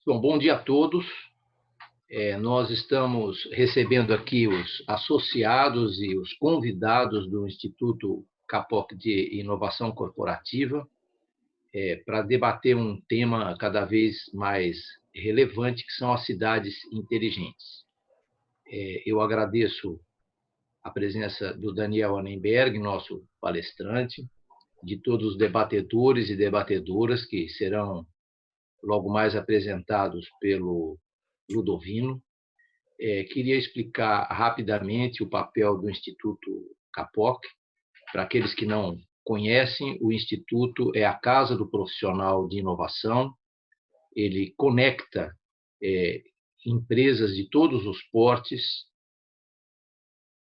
Bom, bom dia a todos. Nós estamos recebendo aqui os associados e os convidados do Instituto Capoc de Inovação Corporativa para debater um tema cada vez mais relevante, que são as cidades inteligentes. Eu agradeço a presença do Daniel Annenberg, nosso palestrante, de todos os debatedores e debatedoras que serão logo mais apresentados pelo Ludovino. Queria explicar rapidamente o papel do Instituto Capoc. Para aqueles que não conhecem, o Instituto é a casa do profissional de inovação. Ele conecta empresas de todos os portes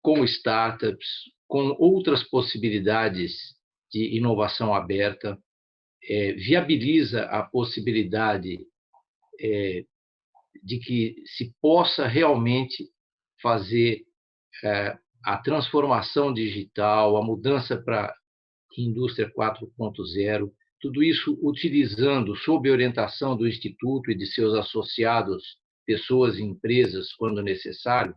com startups, com outras possibilidades de inovação aberta, viabiliza a possibilidade de que se possa realmente fazer a transformação digital, a mudança para a indústria 4.0, tudo isso utilizando, sob orientação do Instituto e de seus associados, pessoas e empresas, quando necessário,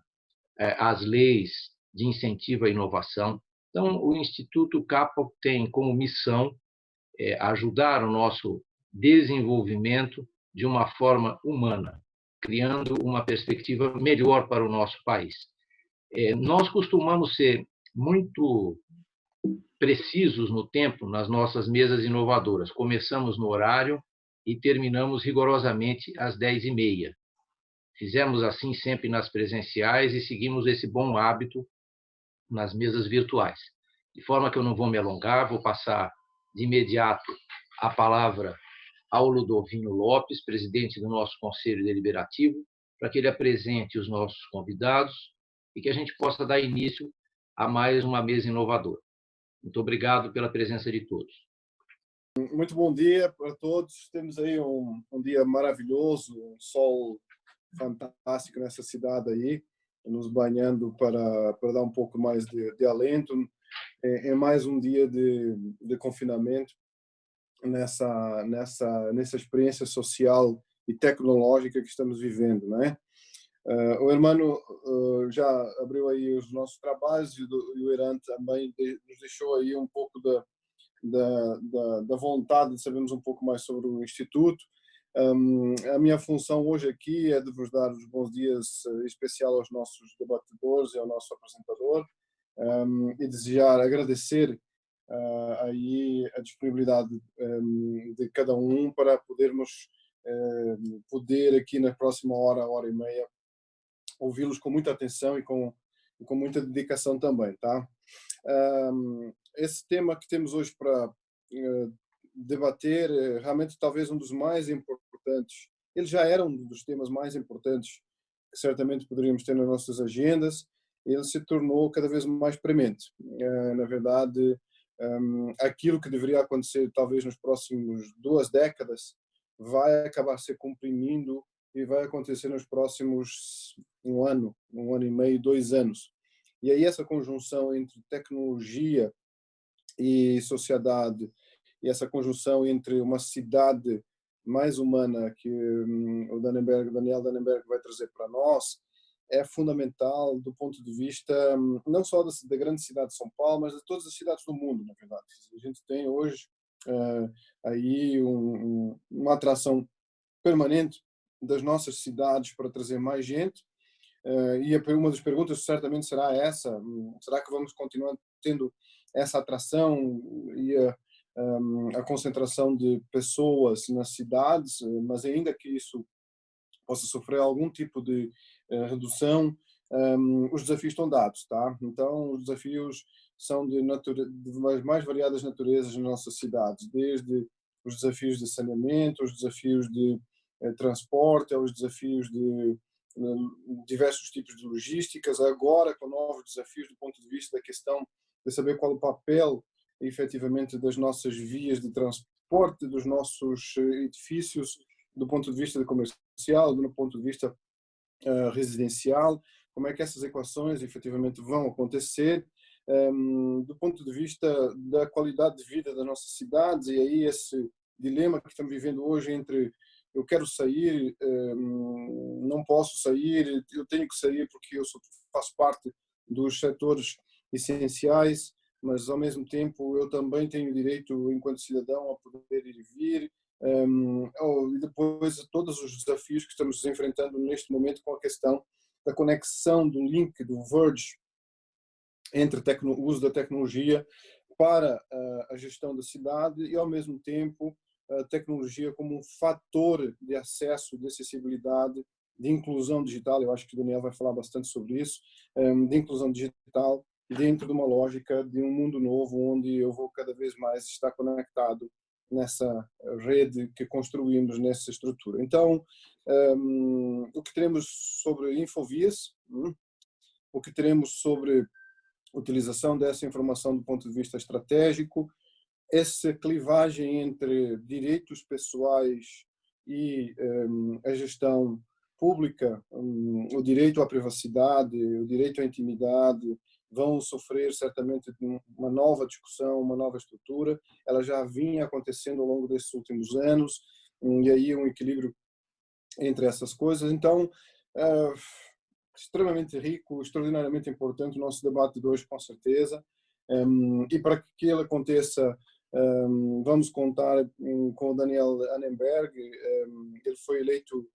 as leis de incentivo à inovação. Então, o Instituto Capoc tem como missão ajudar o nosso desenvolvimento de uma forma humana, criando uma perspectiva melhor para o nosso país. Nós costumamos ser muito precisos no tempo nas nossas mesas inovadoras. Começamos no horário e terminamos rigorosamente às 10h30. Fizemos assim sempre nas presenciais e seguimos esse bom hábito nas mesas virtuais. De forma que eu não vou me alongar, vou passar de imediato a palavra ao Ludovino Lopes, presidente do nosso Conselho Deliberativo, para que ele apresente os nossos convidados e que a gente possa dar início a mais uma mesa inovadora. Muito obrigado pela presença de todos. Muito bom dia para todos. Temos aí um dia maravilhoso, um sol fantástico nessa cidade aí, nos banhando para dar um pouco mais de alento. É mais um dia de confinamento nessa experiência social e tecnológica que estamos vivendo, né? O Hermano já abriu aí os nossos trabalhos e o Iran também nos deixou aí um pouco da vontade de sabermos um pouco mais sobre o Instituto. A minha função hoje aqui é de vos dar os bons dias em especial aos nossos debatedores e ao nosso apresentador e desejar agradecer aí a disponibilidade de cada um para podermos poder aqui na próxima hora e meia ouvi-los com muita atenção e com muita dedicação também, tá? Esse tema que temos hoje para debater é realmente talvez um dos mais importantes. Ele já era um dos temas mais importantes que certamente poderíamos ter nas nossas agendas. Ele se tornou cada vez mais premente. Na verdade, aquilo que deveria acontecer talvez nos próximos 2 décadas vai acabar se comprimindo e vai acontecer nos próximos 1 ano, 1 ano e meio, 2 anos. E aí essa conjunção entre tecnologia e sociedade, e essa conjunção entre uma cidade mais humana que o Daniel Dannenberg vai trazer para nós, é fundamental do ponto de vista não só da grande cidade de São Paulo, mas de todas as cidades do mundo, na verdade. A gente tem hoje aí uma atração permanente das nossas cidades para trazer mais gente, e uma das perguntas certamente será essa: será que vamos continuar tendo essa atração e a concentração de pessoas nas cidades, mas ainda que isso possa sofrer algum tipo de redução, os desafios estão dados, tá? Então, os desafios são de mais variadas naturezas nas nossas cidades, desde os desafios de saneamento, os desafios de transporte, aos desafios de diversos tipos de logísticas, agora com novos desafios do ponto de vista da questão de saber qual o papel, efetivamente, das nossas vias de transporte, dos nossos edifícios, do ponto de vista comercial, do ponto de vista residencial, como é que essas equações efetivamente vão acontecer, do ponto de vista da qualidade de vida das nossas cidades, e aí esse dilema que estamos vivendo hoje entre eu quero sair, não posso sair, eu tenho que sair porque faço parte dos setores essenciais, mas ao mesmo tempo eu também tenho direito, enquanto cidadão, a poder ir e vir. E depois todos os desafios que estamos enfrentando neste momento com a questão da conexão do link, do Verge, entre o uso da tecnologia para a gestão da cidade e, ao mesmo tempo, a tecnologia como um fator de acesso, de acessibilidade, de inclusão digital. Eu acho que o Daniel vai falar bastante sobre isso, de inclusão digital dentro de uma lógica de um mundo novo, onde eu vou cada vez mais estar conectado nessa rede que construímos nessa estrutura. Então, o que teremos sobre infovias, o que teremos sobre utilização dessa informação do ponto de vista estratégico, essa clivagem entre direitos pessoais e a gestão pública, o direito à privacidade, o direito à intimidade, vão sofrer certamente uma nova discussão, uma nova estrutura. Ela já vinha acontecendo ao longo desses últimos anos, e aí um equilíbrio entre essas coisas. Então, extremamente rico, extraordinariamente importante o nosso debate de hoje, com certeza. E para que ele aconteça, vamos contar com o Daniel Annenberg. Ele foi eleito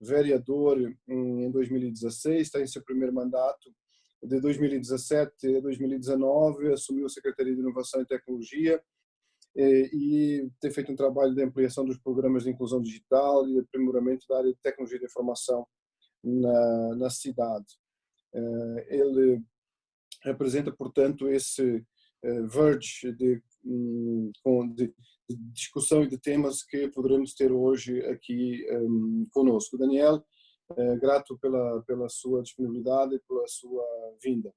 vereador em 2016, está em seu primeiro mandato. De 2017 a 2019, assumiu a Secretaria de Inovação e Tecnologia e tem feito um trabalho de ampliação dos programas de inclusão digital e de aprimoramento da área de tecnologia de informação na cidade. Ele representa, portanto, esse verge de discussão e de temas que poderemos ter hoje aqui conosco. Daniel, grato pela sua disponibilidade e pela sua vinda.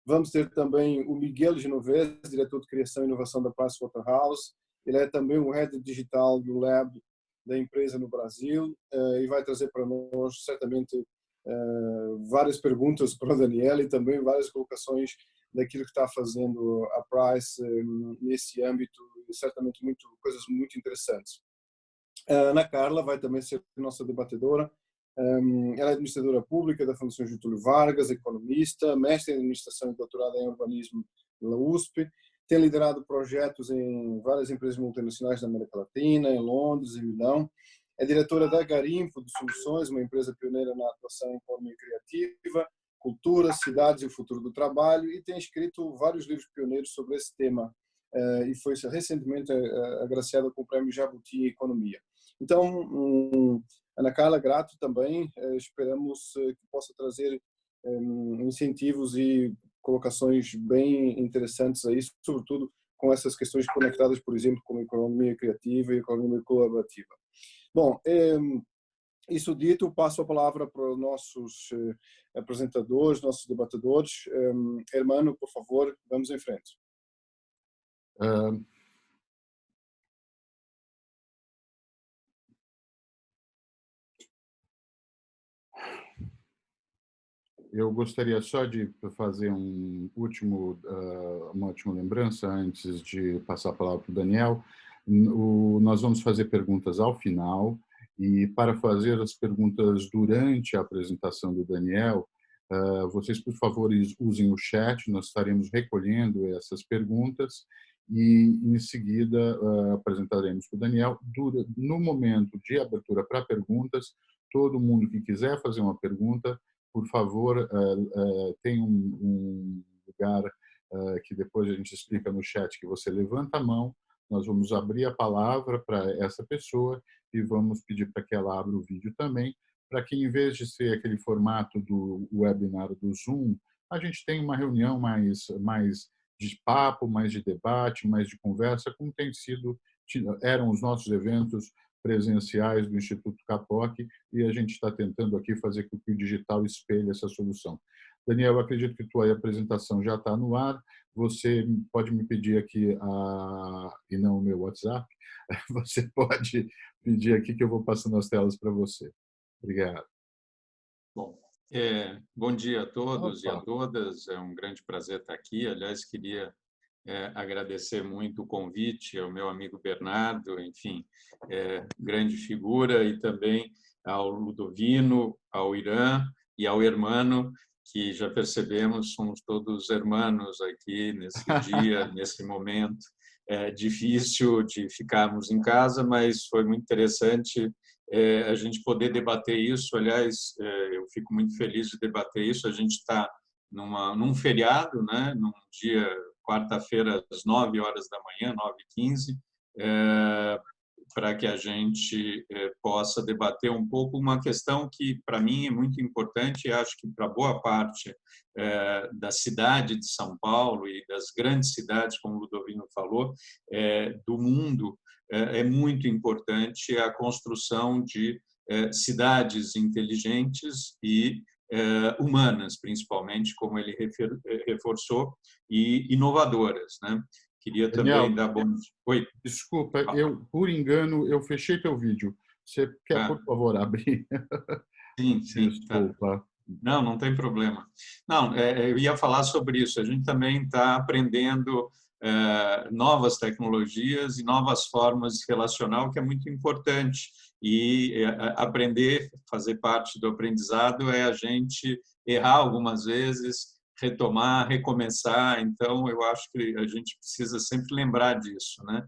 Vamos ter também o Miguel Genovese, diretor de Criação e Inovação da Pricewaterhouse. Ele é também o Head Digital do Lab da empresa no Brasil e vai trazer para nós, certamente, várias perguntas para o Daniel e também várias colocações daquilo que está fazendo a Price nesse âmbito, e certamente coisas muito interessantes. A Ana Carla vai também ser nossa debatedora. Ela é administradora pública da Fundação Getúlio Vargas, economista, mestre em administração e doutorada em urbanismo pela USP. Tem liderado projetos em várias empresas multinacionais da América Latina, em Londres e Milão. É diretora da Garimpo de Soluções, uma empresa pioneira na atuação em economia criativa, cultura, cidades e o futuro do trabalho, e tem escrito vários livros pioneiros sobre esse tema e foi recentemente agraciada com o Prêmio Jabuti em Economia. Então, Ana Carla, grato também. Esperamos que possa trazer incentivos e colocações bem interessantes aí, sobretudo com essas questões conectadas, por exemplo, com a economia criativa e a economia colaborativa. Bom, isso dito, passo a palavra para os nossos apresentadores, nossos debatedores. Hermano, por favor, vamos em frente. Eu gostaria só de fazer uma última lembrança antes de passar a palavra para o Daniel. Nós vamos fazer perguntas ao final e, para fazer as perguntas durante a apresentação do Daniel, vocês, por favor, usem o chat, nós estaremos recolhendo essas perguntas e, em seguida, apresentaremos para o Daniel. No momento de abertura para perguntas, todo mundo que quiser fazer uma pergunta, por favor, tem um lugar que depois a gente explica no chat, que você levanta a mão, nós vamos abrir a palavra para essa pessoa e vamos pedir para que ela abra o vídeo também, para que, em vez de ser aquele formato do webinar do Zoom, a gente tenha uma reunião mais de papo, mais de debate, mais de conversa, como eram os nossos eventos presenciais do Instituto Capoc, e a gente está tentando aqui fazer com que o digital espelhe essa solução. Daniel, eu acredito que tua apresentação já está no ar. Você pode me pedir aqui, e não o meu WhatsApp, você pode pedir aqui que eu vou passando as telas para você. Obrigado. Bom, bom dia a todos e a todas. É um grande prazer estar aqui. Aliás, queria agradecer muito o convite ao meu amigo Bernardo, enfim, grande figura, e também ao Ludovino, ao Irã e ao Hermano, que já percebemos, somos todos hermanos aqui nesse dia, nesse momento. É difícil de ficarmos em casa, mas foi muito interessante a gente poder debater isso. Aliás, eu fico muito feliz de debater isso. A gente está num feriado, né? Num dia, quarta-feira, às 9h da manhã, 9h15, para que a gente possa debater um pouco uma questão que, para mim, é muito importante e acho que para boa parte da cidade de São Paulo e das grandes cidades, como o Ludovino falou, do mundo, é muito importante a construção de cidades inteligentes e humanas, principalmente, como ele reforçou, e inovadoras, né? Queria também Daniel, dar bom dia. Oi. Desculpa, por engano, eu fechei teu vídeo. Você quer, por favor, abrir? Sim, sim. Desculpa. Tá. Não tem problema. Não, eu ia falar sobre isso. A gente também está aprendendo novas tecnologias e novas formas de se relacionar, o que é muito importante. E aprender, fazer parte do aprendizado, é a gente errar algumas vezes, retomar, recomeçar. Então, eu acho que a gente precisa sempre lembrar disso, né?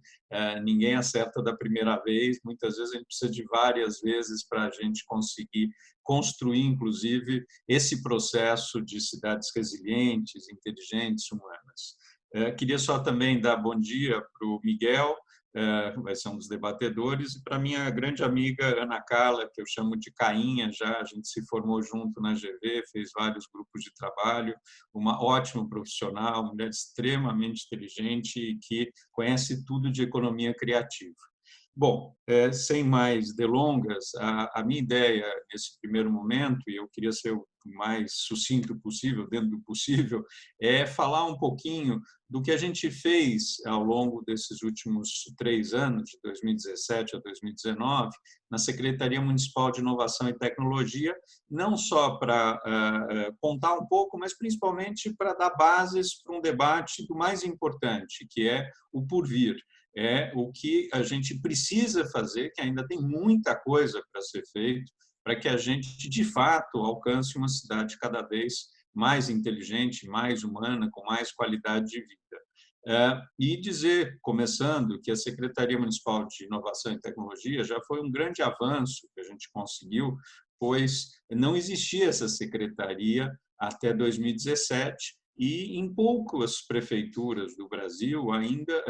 Ninguém acerta da primeira vez. Muitas vezes a gente precisa de várias vezes para a gente conseguir construir, inclusive, esse processo de cidades resilientes, inteligentes, humanas. Queria só também dar bom dia para o Miguel, vai ser um dos debatedores, e para minha grande amiga Ana Carla, que eu chamo de Cainha, já a gente se formou junto na GV, fez vários grupos de trabalho, uma ótima profissional, uma mulher extremamente inteligente e que conhece tudo de economia criativa. Bom, sem mais delongas, a minha ideia nesse primeiro momento, e eu queria ser o mais sucinto possível, dentro do possível, é falar um pouquinho do que a gente fez ao longo desses últimos 3 anos, de 2017 a 2019, na Secretaria Municipal de Inovação e Tecnologia, não só para contar um pouco, mas principalmente para dar bases para um debate do mais importante, que é o porvir. É o que a gente precisa fazer, que ainda tem muita coisa para ser feito, para que a gente, de fato, alcance uma cidade cada vez mais inteligente, mais humana, com mais qualidade de vida. E dizer, começando, que a Secretaria Municipal de Inovação e Tecnologia já foi um grande avanço que a gente conseguiu, pois não existia essa secretaria até 2017, e em poucas prefeituras do Brasil ainda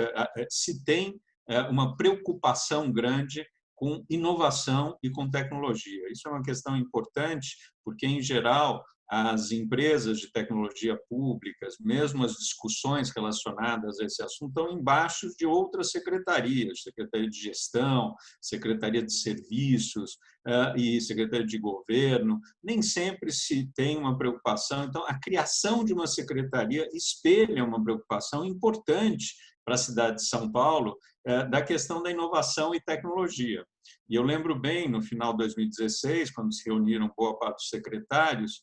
se tem uma preocupação grande com inovação e com tecnologia. Isso é uma questão importante, porque, em geral, as empresas de tecnologia públicas, mesmo as discussões relacionadas a esse assunto, estão embaixo de outras secretarias, Secretaria de Gestão, Secretaria de Serviços e Secretaria de Governo. Nem sempre se tem uma preocupação. Então, a criação de uma secretaria espelha uma preocupação importante para a cidade de São Paulo da questão da inovação e tecnologia. E eu lembro bem, no final de 2016, quando se reuniram boa parte dos secretários,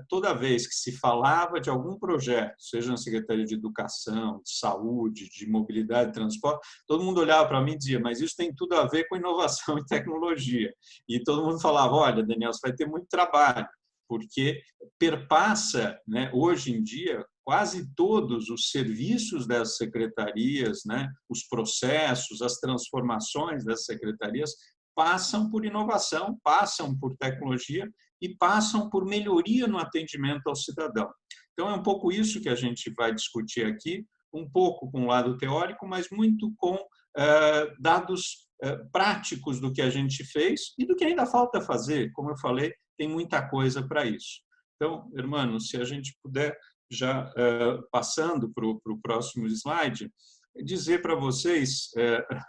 toda vez que se falava de algum projeto, seja na Secretaria de Educação, de Saúde, de Mobilidade e Transporte, todo mundo olhava para mim e dizia, mas isso tem tudo a ver com inovação e tecnologia. E todo mundo falava, olha, Daniel, você vai ter muito trabalho, porque perpassa, né, hoje em dia, quase todos os serviços das secretarias, né, os processos, as transformações das secretarias passam por inovação, passam por tecnologia e passam por melhoria no atendimento ao cidadão. Então, é um pouco isso que a gente vai discutir aqui, um pouco com o lado teórico, mas muito com dados práticos do que a gente fez e do que ainda falta fazer. Como eu falei, tem muita coisa para isso. Então, irmão, se a gente puder, já passando para o próximo slide, dizer para vocês,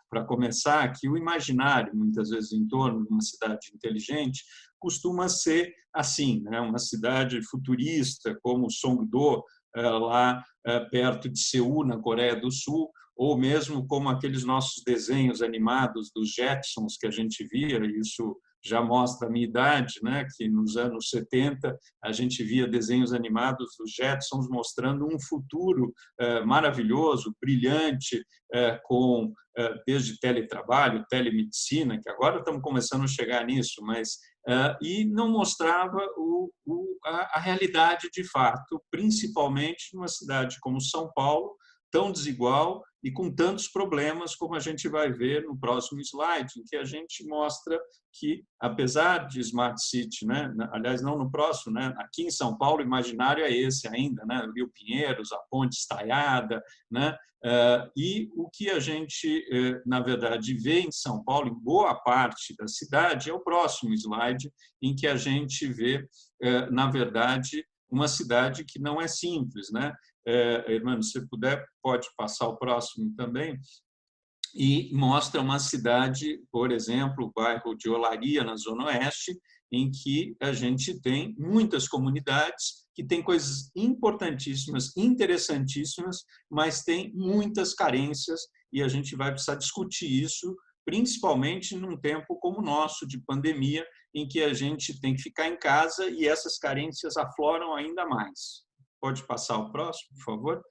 para começar, que o imaginário, muitas vezes, em torno de uma cidade inteligente, costuma ser assim, né? Uma cidade futurista, como Songdo, lá perto de Seul, na Coreia do Sul, ou mesmo como aqueles nossos desenhos animados dos Jetsons que a gente via, e isso já mostra a minha idade, né, que nos anos 70 a gente via desenhos animados dos Jetsons mostrando um futuro maravilhoso, brilhante, com desde teletrabalho, telemedicina, que agora estamos começando a chegar nisso, mas e não mostrava a realidade de fato, principalmente numa cidade como São Paulo, tão desigual e com tantos problemas, como a gente vai ver no próximo slide, em que a gente mostra que, apesar de Smart City, né, aliás, não no próximo, né, aqui em São Paulo, o imaginário é esse ainda, né, o Rio Pinheiros, a Ponte Estaiada, né, e o que a gente, na verdade, vê em São Paulo, em boa parte da cidade, é o próximo slide, em que a gente vê, na verdade, uma cidade que não é simples, né? Hermano, se puder, pode passar o próximo também, e mostra uma cidade, por exemplo, o bairro de Olaria, na Zona Oeste, em que a gente tem muitas comunidades que têm coisas importantíssimas, interessantíssimas, mas tem muitas carências e a gente vai precisar discutir isso, principalmente num tempo como o nosso, de pandemia, em que a gente tem que ficar em casa e essas carências afloram ainda mais. Pode passar o próximo, por favor?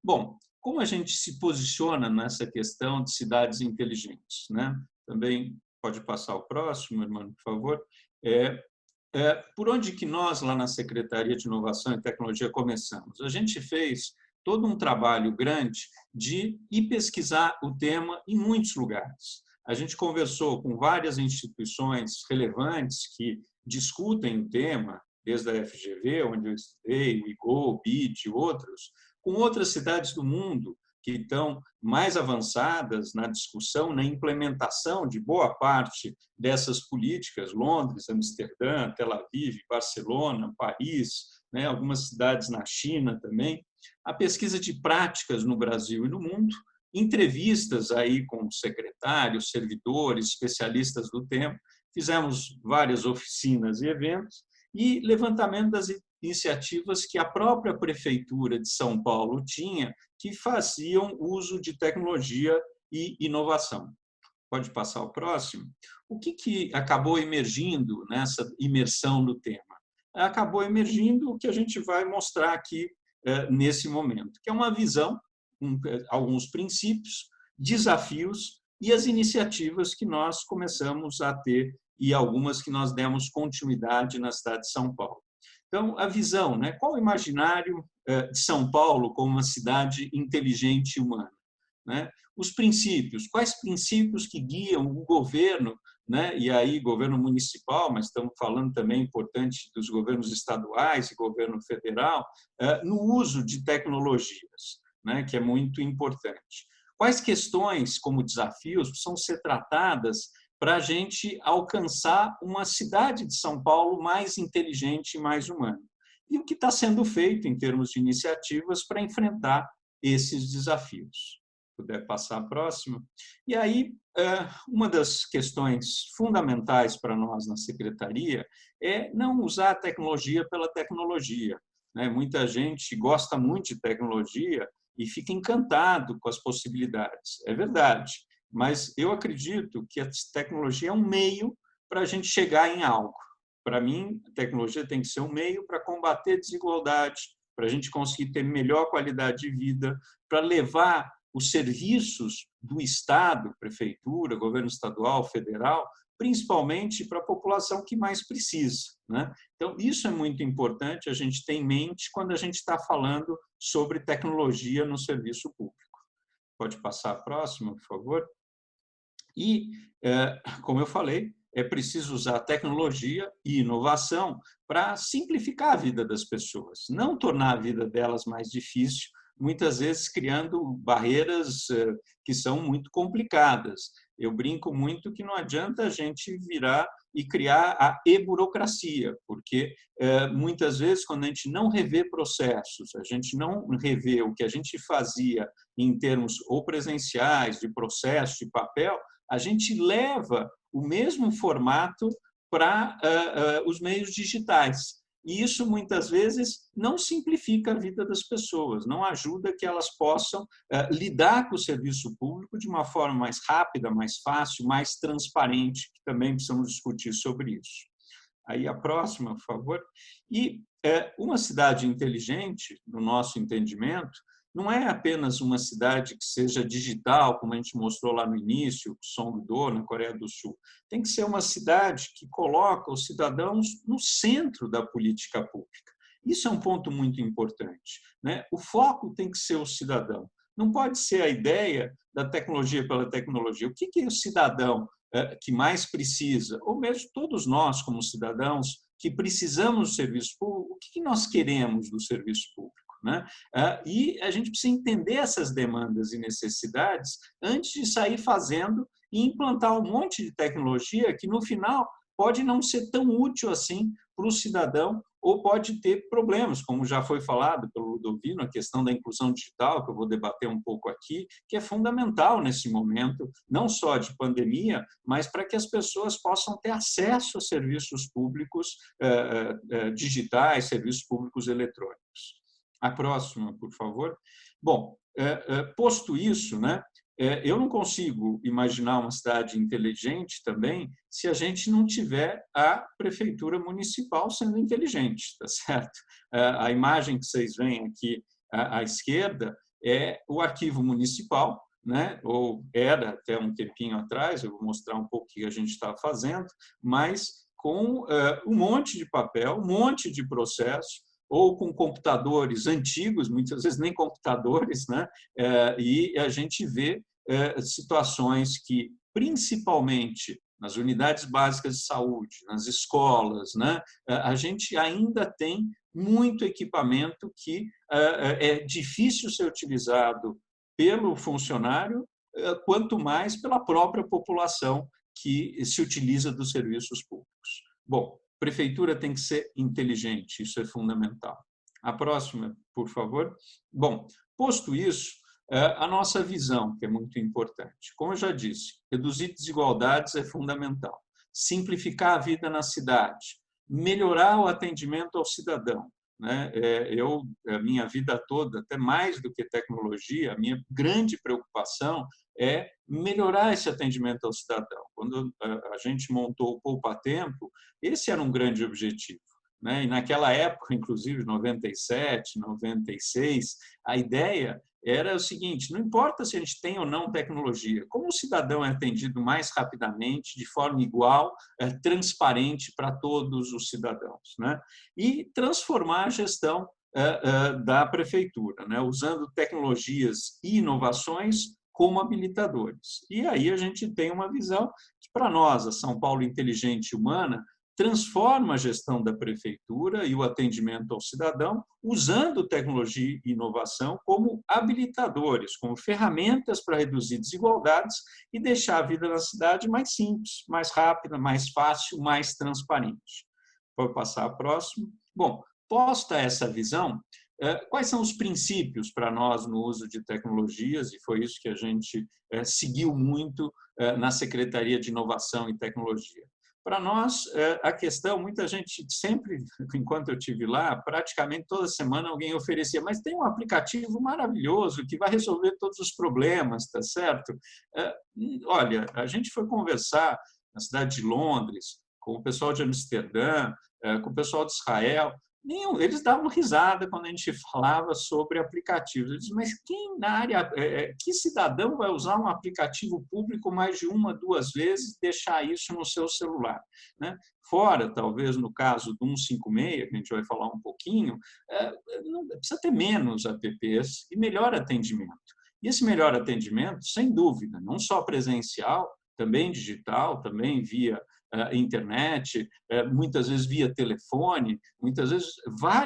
Bom, como a gente se posiciona nessa questão de cidades inteligentes, né? Também pode passar o próximo, irmão, por favor. Por onde que nós, lá na Secretaria de Inovação e Tecnologia, começamos? A gente fez todo um trabalho grande de ir pesquisar o tema em muitos lugares. A gente conversou com várias instituições relevantes que discutem o tema, desde a FGV, onde eu estudei, o IGO, o BID e outros, com outras cidades do mundo que estão mais avançadas na discussão, na implementação de boa parte dessas políticas, Londres, Amsterdã, Tel Aviv, Barcelona, Paris, né, algumas cidades na China também, a pesquisa de práticas no Brasil e no mundo, entrevistas aí com secretários, servidores, especialistas do tema, fizemos várias oficinas e eventos, e levantamento das iniciativas que a própria Prefeitura de São Paulo tinha, que faziam uso de tecnologia e inovação. Pode passar o próximo? O que acabou emergindo nessa imersão no tema? Acabou emergindo o que a gente vai mostrar aqui nesse momento, que é uma visão, alguns princípios, desafios e as iniciativas que nós começamos a ter e algumas que nós demos continuidade na cidade de São Paulo. Então, a visão, né? Qual o imaginário de São Paulo como uma cidade inteligente e humana? Né? Os princípios, quais princípios que guiam o governo, né? E aí governo municipal, mas estamos falando também importante dos governos estaduais e governo federal, no uso de tecnologias, né? Que é muito importante. Quais questões, como desafios, precisam ser tratadas para a gente alcançar uma cidade de São Paulo mais inteligente e mais humana? E o que está sendo feito em termos de iniciativas para enfrentar esses desafios? Se puder passar a próxima. E aí, uma das questões fundamentais para nós na Secretaria é não usar a tecnologia pela tecnologia. Muita gente gosta muito de tecnologia e fica encantado com as possibilidades. É verdade. Mas eu acredito que a tecnologia é um meio para a gente chegar em algo. Para mim, a tecnologia tem que ser um meio para combater a desigualdade, para a gente conseguir ter melhor qualidade de vida, para levar os serviços do Estado, prefeitura, governo estadual, federal, principalmente para a população que mais precisa. Né? Então, isso é muito importante a gente ter em mente quando a gente está falando sobre tecnologia no serviço público. Pode passar a próxima, por favor? E, como eu falei, é preciso usar tecnologia e inovação para simplificar a vida das pessoas, não tornar a vida delas mais difícil, muitas vezes criando barreiras que são muito complicadas. Eu brinco muito que não adianta a gente virar e criar a e-burocracia, porque muitas vezes, quando a gente não revê processos, a gente não revê o que a gente fazia em termos ou presenciais, de processo, de papel, a gente leva o mesmo formato para os meios digitais. E isso, muitas vezes, não simplifica a vida das pessoas, não ajuda que elas possam lidar com o serviço público de uma forma mais rápida, mais fácil, mais transparente, que também precisamos discutir sobre isso. Aí a próxima, por favor. E uma cidade inteligente, no nosso entendimento, não é apenas uma cidade que seja digital, como a gente mostrou lá no início, Songdo, na Coreia do Sul. Tem que ser uma cidade que coloca os cidadãos no centro da política pública. Isso é um ponto muito importante, né? O foco tem que ser o cidadão. Não pode ser a ideia da tecnologia pela tecnologia. O que é o cidadão que mais precisa? Ou mesmo todos nós, como cidadãos, que precisamos do serviço público, o que nós queremos do serviço público? Né? E a gente precisa entender essas demandas e necessidades antes de sair fazendo e implantar um monte de tecnologia que, no final, pode não ser tão útil assim para o cidadão ou pode ter problemas, como já foi falado pelo Ludovino, a questão da inclusão digital, que eu vou debater um pouco aqui, que é fundamental nesse momento, não só de pandemia, mas para que as pessoas possam ter acesso a serviços públicos digitais, serviços públicos eletrônicos. A próxima, por favor. Bom, posto isso, né, eu não consigo imaginar uma cidade inteligente também se a gente não tiver a prefeitura municipal sendo inteligente, tá certo? A imagem que vocês veem aqui à esquerda é o arquivo municipal, né? Ou era até um tempinho atrás, eu vou mostrar um pouco o que a gente está fazendo, mas com um monte de papel, um monte de processo, ou com computadores antigos, muitas vezes nem computadores, né? E a gente vê situações que, principalmente nas unidades básicas de saúde, nas escolas, né? A gente ainda tem muito equipamento que é difícil ser utilizado pelo funcionário, quanto mais pela própria população que se utiliza dos serviços públicos. Bom, prefeitura tem que ser inteligente, isso é fundamental. A próxima, por favor. Bom, posto isso, a nossa visão, que é muito importante. Como eu já disse, reduzir desigualdades é fundamental. Simplificar a vida na cidade, melhorar o atendimento ao cidadão. Né? A minha vida toda, até mais do que tecnologia, a minha grande preocupação é melhorar esse atendimento ao cidadão. Quando a gente montou o Poupa Tempo, esse era um grande objetivo. Né? E naquela época, inclusive 97, 96, a ideia era o seguinte: não importa se a gente tem ou não tecnologia, como o cidadão é atendido mais rapidamente, de forma igual, transparente para todos os cidadãos, né? E transformar a gestão da prefeitura, né? Usando tecnologias e inovações como habilitadores. E aí a gente tem uma visão que, para nós, a São Paulo Inteligente e Humana, transforma a gestão da prefeitura e o atendimento ao cidadão usando tecnologia e inovação como habilitadores, como ferramentas para reduzir desigualdades e deixar a vida na cidade mais simples, mais rápida, mais fácil, mais transparente. Vou passar a próxima. Bom, posta essa visão, quais são os princípios para nós no uso de tecnologias? E foi isso que a gente seguiu muito na Secretaria de Inovação e Tecnologia. Para nós, a questão, muita gente sempre, enquanto eu estive lá, praticamente toda semana alguém oferecia, mas tem um aplicativo maravilhoso que vai resolver todos os problemas, tá certo? Olha, a gente foi conversar na cidade de Londres, com o pessoal de Amsterdã, com o pessoal de Israel, eles davam risada quando a gente falava sobre aplicativos. Eles diziam, mas quem na área, que cidadão vai usar um aplicativo público mais de uma, duas vezes e deixar isso no seu celular? Né? Fora, talvez, no caso do 156, que a gente vai falar um pouquinho, precisa ter menos apps e melhor atendimento. E esse melhor atendimento, sem dúvida, não só presencial, também digital, também via internet, muitas vezes via telefone, muitas vezes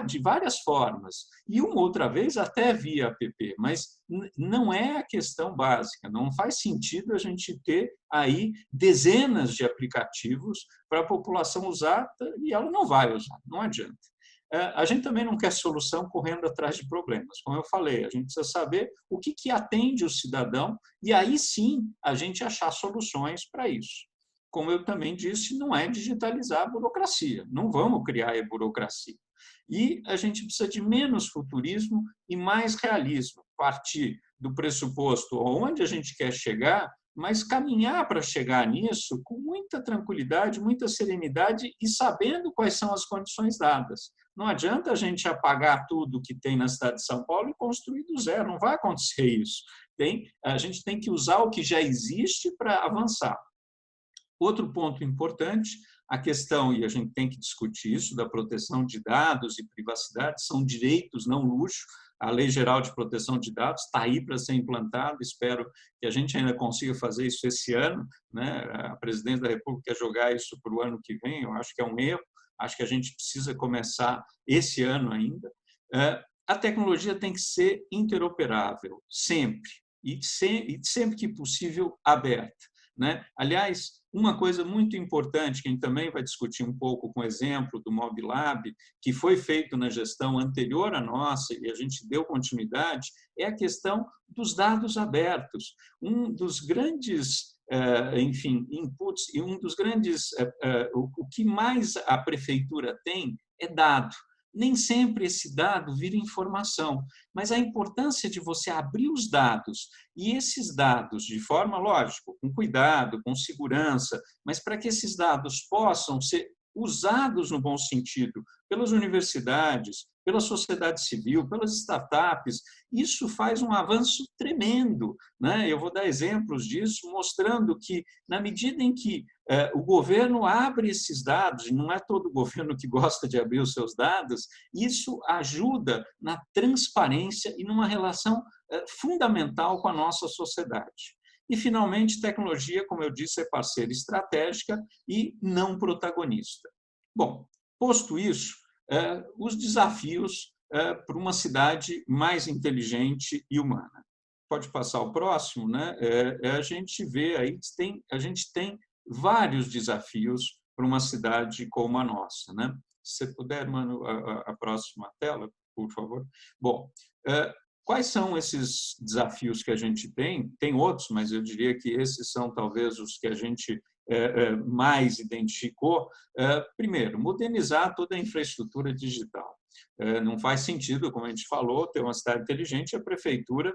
de várias formas. E uma outra vez até via app, mas não é a questão básica. Não faz sentido a gente ter aí dezenas de aplicativos para a população usar e ela não vai usar, não adianta. A gente também não quer solução correndo atrás de problemas. Como eu falei, a gente precisa saber o que atende o cidadão e aí sim a gente achar soluções para isso. Como eu também disse, não é digitalizar a burocracia. Não vamos criar a burocracia. E a gente precisa de menos futurismo e mais realismo, partir do pressuposto onde a gente quer chegar, mas caminhar para chegar nisso com muita tranquilidade, muita serenidade e sabendo quais são as condições dadas. Não adianta a gente apagar tudo que tem na cidade de São Paulo e construir do zero, não vai acontecer isso. A gente tem que usar o que já existe para avançar. Outro ponto importante, a questão, e a gente tem que discutir isso, da proteção de dados e privacidade, são direitos, não luxo. A Lei Geral de Proteção de Dados está aí para ser implantada, espero que a gente ainda consiga fazer isso esse ano, né? A Presidente da República quer jogar isso para o ano que vem, eu acho que é um erro, acho que a gente precisa começar esse ano ainda. A tecnologia tem que ser interoperável, sempre, e sempre que possível, aberta, né? Aliás, uma coisa muito importante, que a gente também vai discutir um pouco com o exemplo do MobLab, que foi feito na gestão anterior à nossa e a gente deu continuidade, é a questão dos dados abertos. Um dos grandes, enfim, inputs e um dos grandes, o que mais a prefeitura tem é dado. Nem sempre esse dado vira informação, mas a importância de você abrir os dados, e esses dados, de forma, lógico, com cuidado, com segurança, mas para que esses dados possam ser usados no bom sentido pelas universidades, pela sociedade civil, pelas startups, isso faz um avanço tremendo, né? Eu vou dar exemplos disso, mostrando que, na medida em que o governo abre esses dados, e não é todo governo que gosta de abrir os seus dados, isso ajuda na transparência e numa relação fundamental com a nossa sociedade. E, finalmente, tecnologia, como eu disse, é parceira estratégica e não protagonista. Bom, posto isso, os desafios para uma cidade mais inteligente e humana. Pode passar o próximo, né? A gente vê aí, a gente tem vários desafios para uma cidade como a nossa, né? Se você puder, mano, a próxima tela, por favor. Bom, quais são esses desafios que a gente tem? Tem outros, mas eu diria que esses são talvez os que a gente mais identificou. Primeiro, modernizar toda a infraestrutura digital. Não faz sentido, como a gente falou, ter uma cidade inteligente e a prefeitura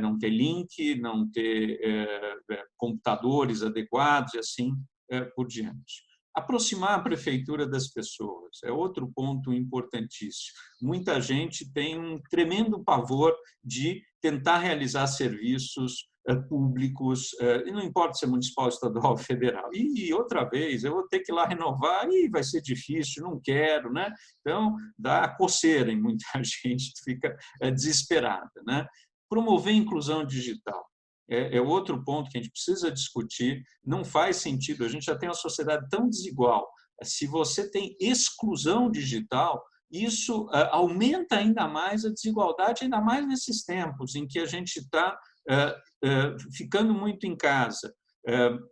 não ter link, não ter computadores adequados e assim por diante. Aproximar a prefeitura das pessoas é outro ponto importantíssimo. Muita gente tem um tremendo pavor de tentar realizar serviços públicos, e não importa se é municipal, estadual ou federal. E outra vez, eu vou ter que ir lá renovar, e vai ser difícil, não quero, né? Então, dá coceira em muita gente, fica desesperada, né? Promover a inclusão digital. É outro ponto que a gente precisa discutir. Não faz sentido, a gente já tem uma sociedade tão desigual. Se você tem exclusão digital, isso aumenta ainda mais a desigualdade, ainda mais nesses tempos em que a gente está ficando muito em casa.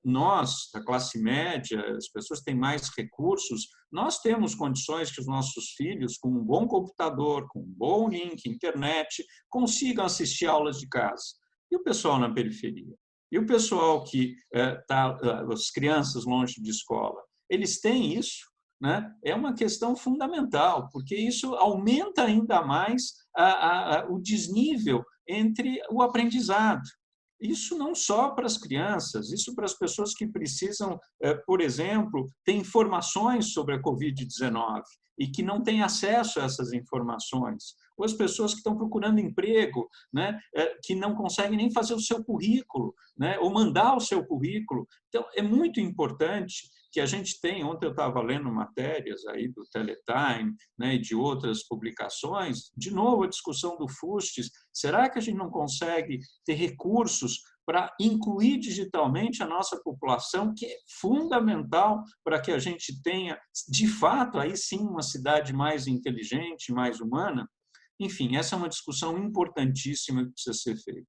Nós, da classe média, as pessoas que têm mais recursos, nós temos condições que os nossos filhos, com um bom computador, com um bom link, internet, consigam assistir aulas de casa. E o pessoal na periferia? E o pessoal que está, as crianças longe de escola, eles têm isso? Né? É uma questão fundamental, porque isso aumenta ainda mais o desnível entre o aprendizado. Isso não só para as crianças, isso para as pessoas que precisam, por exemplo, ter informações sobre a Covid-19 e que não têm acesso a essas informações, ou as pessoas que estão procurando emprego, né, que não conseguem nem fazer o seu currículo, né, ou mandar o seu currículo. Então, é muito importante que a gente tem. Ontem eu estava lendo matérias aí do Teletime, né, e de outras publicações, de novo a discussão do FUSTES. Será que a gente não consegue ter recursos para incluir digitalmente a nossa população, que é fundamental para que a gente tenha, de fato, aí sim, uma cidade mais inteligente, mais humana? Enfim, essa é uma discussão importantíssima que precisa ser feita.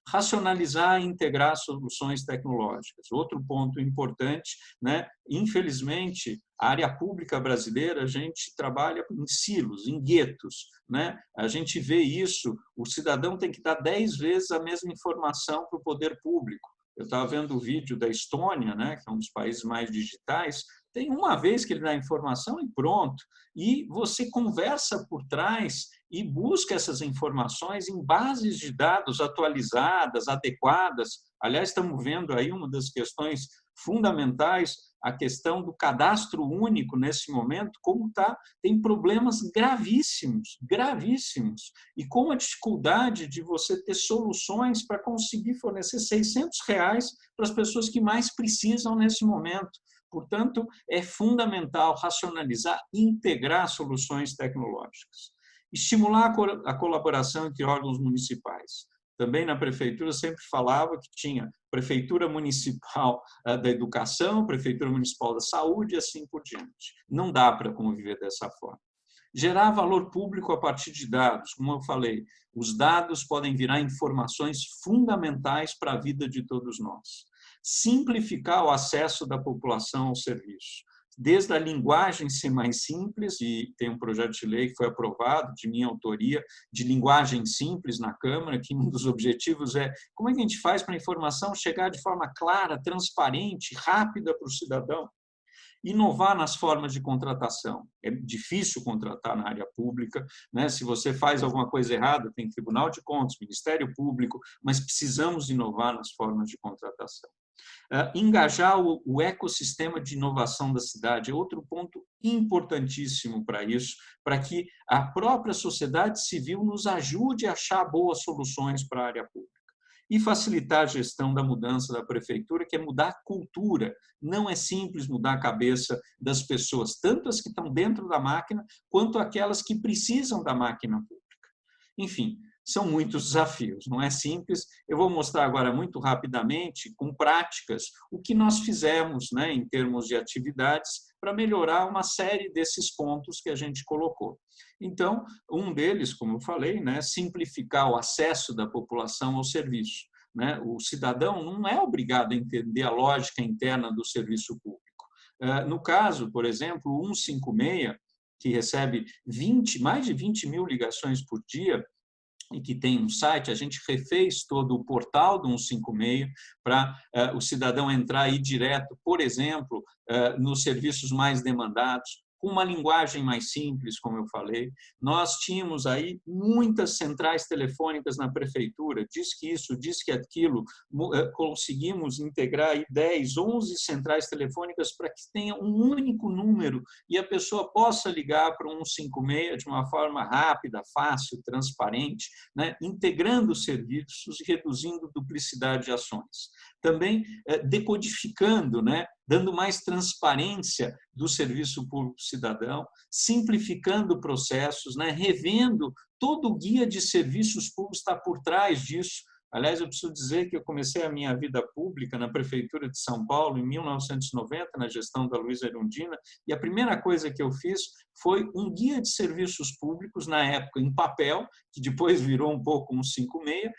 Racionalizar e integrar soluções tecnológicas. Outro ponto importante, né? Infelizmente, a área pública brasileira, a gente trabalha em silos, em guetos, né? A gente vê isso, o cidadão tem que dar 10 vezes a mesma informação para o poder público. Eu estava vendo o vídeo da Estônia, né, que é um dos países mais digitais, tem uma vez que ele dá a informação e pronto. E você conversa por trás e busca essas informações em bases de dados atualizadas, adequadas. Aliás, estamos vendo aí uma das questões fundamentais, a questão do cadastro único nesse momento, como tem problemas gravíssimos, gravíssimos. E com a dificuldade de você ter soluções para conseguir fornecer R$600 para as pessoas que mais precisam nesse momento. Portanto, é fundamental racionalizar e integrar soluções tecnológicas. Estimular a colaboração entre órgãos municipais. Também na prefeitura sempre falava que tinha prefeitura municipal da educação, prefeitura municipal da saúde e assim por diante. Não dá para conviver dessa forma. Gerar valor público a partir de dados. Como eu falei, os dados podem virar informações fundamentais para a vida de todos nós. Simplificar o acesso da população ao serviço. Desde a linguagem ser mais simples, e tem um projeto de lei que foi aprovado, de minha autoria, de linguagem simples na Câmara, que um dos objetivos é como é que a gente faz para a informação chegar de forma clara, transparente, rápida para o cidadão. Inovar nas formas de contratação. É difícil contratar na área pública, né? Se você faz alguma coisa errada, tem Tribunal de Contas, Ministério Público, mas precisamos inovar nas formas de contratação. Engajar o ecossistema de inovação da cidade é outro ponto importantíssimo para isso, para que a própria sociedade civil nos ajude a achar boas soluções para a área pública. E facilitar a gestão da mudança da prefeitura, que é mudar a cultura. Não é simples mudar a cabeça das pessoas, tanto as que estão dentro da máquina, quanto aquelas que precisam da máquina pública. Enfim, são muitos desafios, não é simples. Eu vou mostrar agora muito rapidamente, com práticas, o que nós fizemos, né, em termos de atividades para melhorar uma série desses pontos que a gente colocou. Então, um deles, como eu falei, né, simplificar o acesso da população ao serviço. Né? O cidadão não é obrigado a entender a lógica interna do serviço público. No caso, por exemplo, o 156, que recebe mais de 20 mil ligações por dia, e que tem um site, a gente refez todo o portal do 156 para o cidadão entrar aí direto, por exemplo, nos serviços mais demandados, com uma linguagem mais simples, como eu falei. Nós tínhamos aí muitas centrais telefônicas na prefeitura, diz que isso, diz que aquilo, conseguimos integrar aí 10, 11 centrais telefônicas para que tenha um único número e a pessoa possa ligar para o 156 de uma forma rápida, fácil, transparente, né? Integrando os serviços e reduzindo duplicidade de ações. Também decodificando, né? Dando mais transparência do serviço público cidadão, simplificando processos, né? Revendo todo o guia de serviços públicos está por trás disso. Aliás, eu preciso dizer que eu comecei a minha vida pública na Prefeitura de São Paulo em 1990, na gestão da Luísa Erundina, e a primeira coisa que eu fiz foi um guia de serviços públicos, na época em papel, que depois virou um pouco um 56,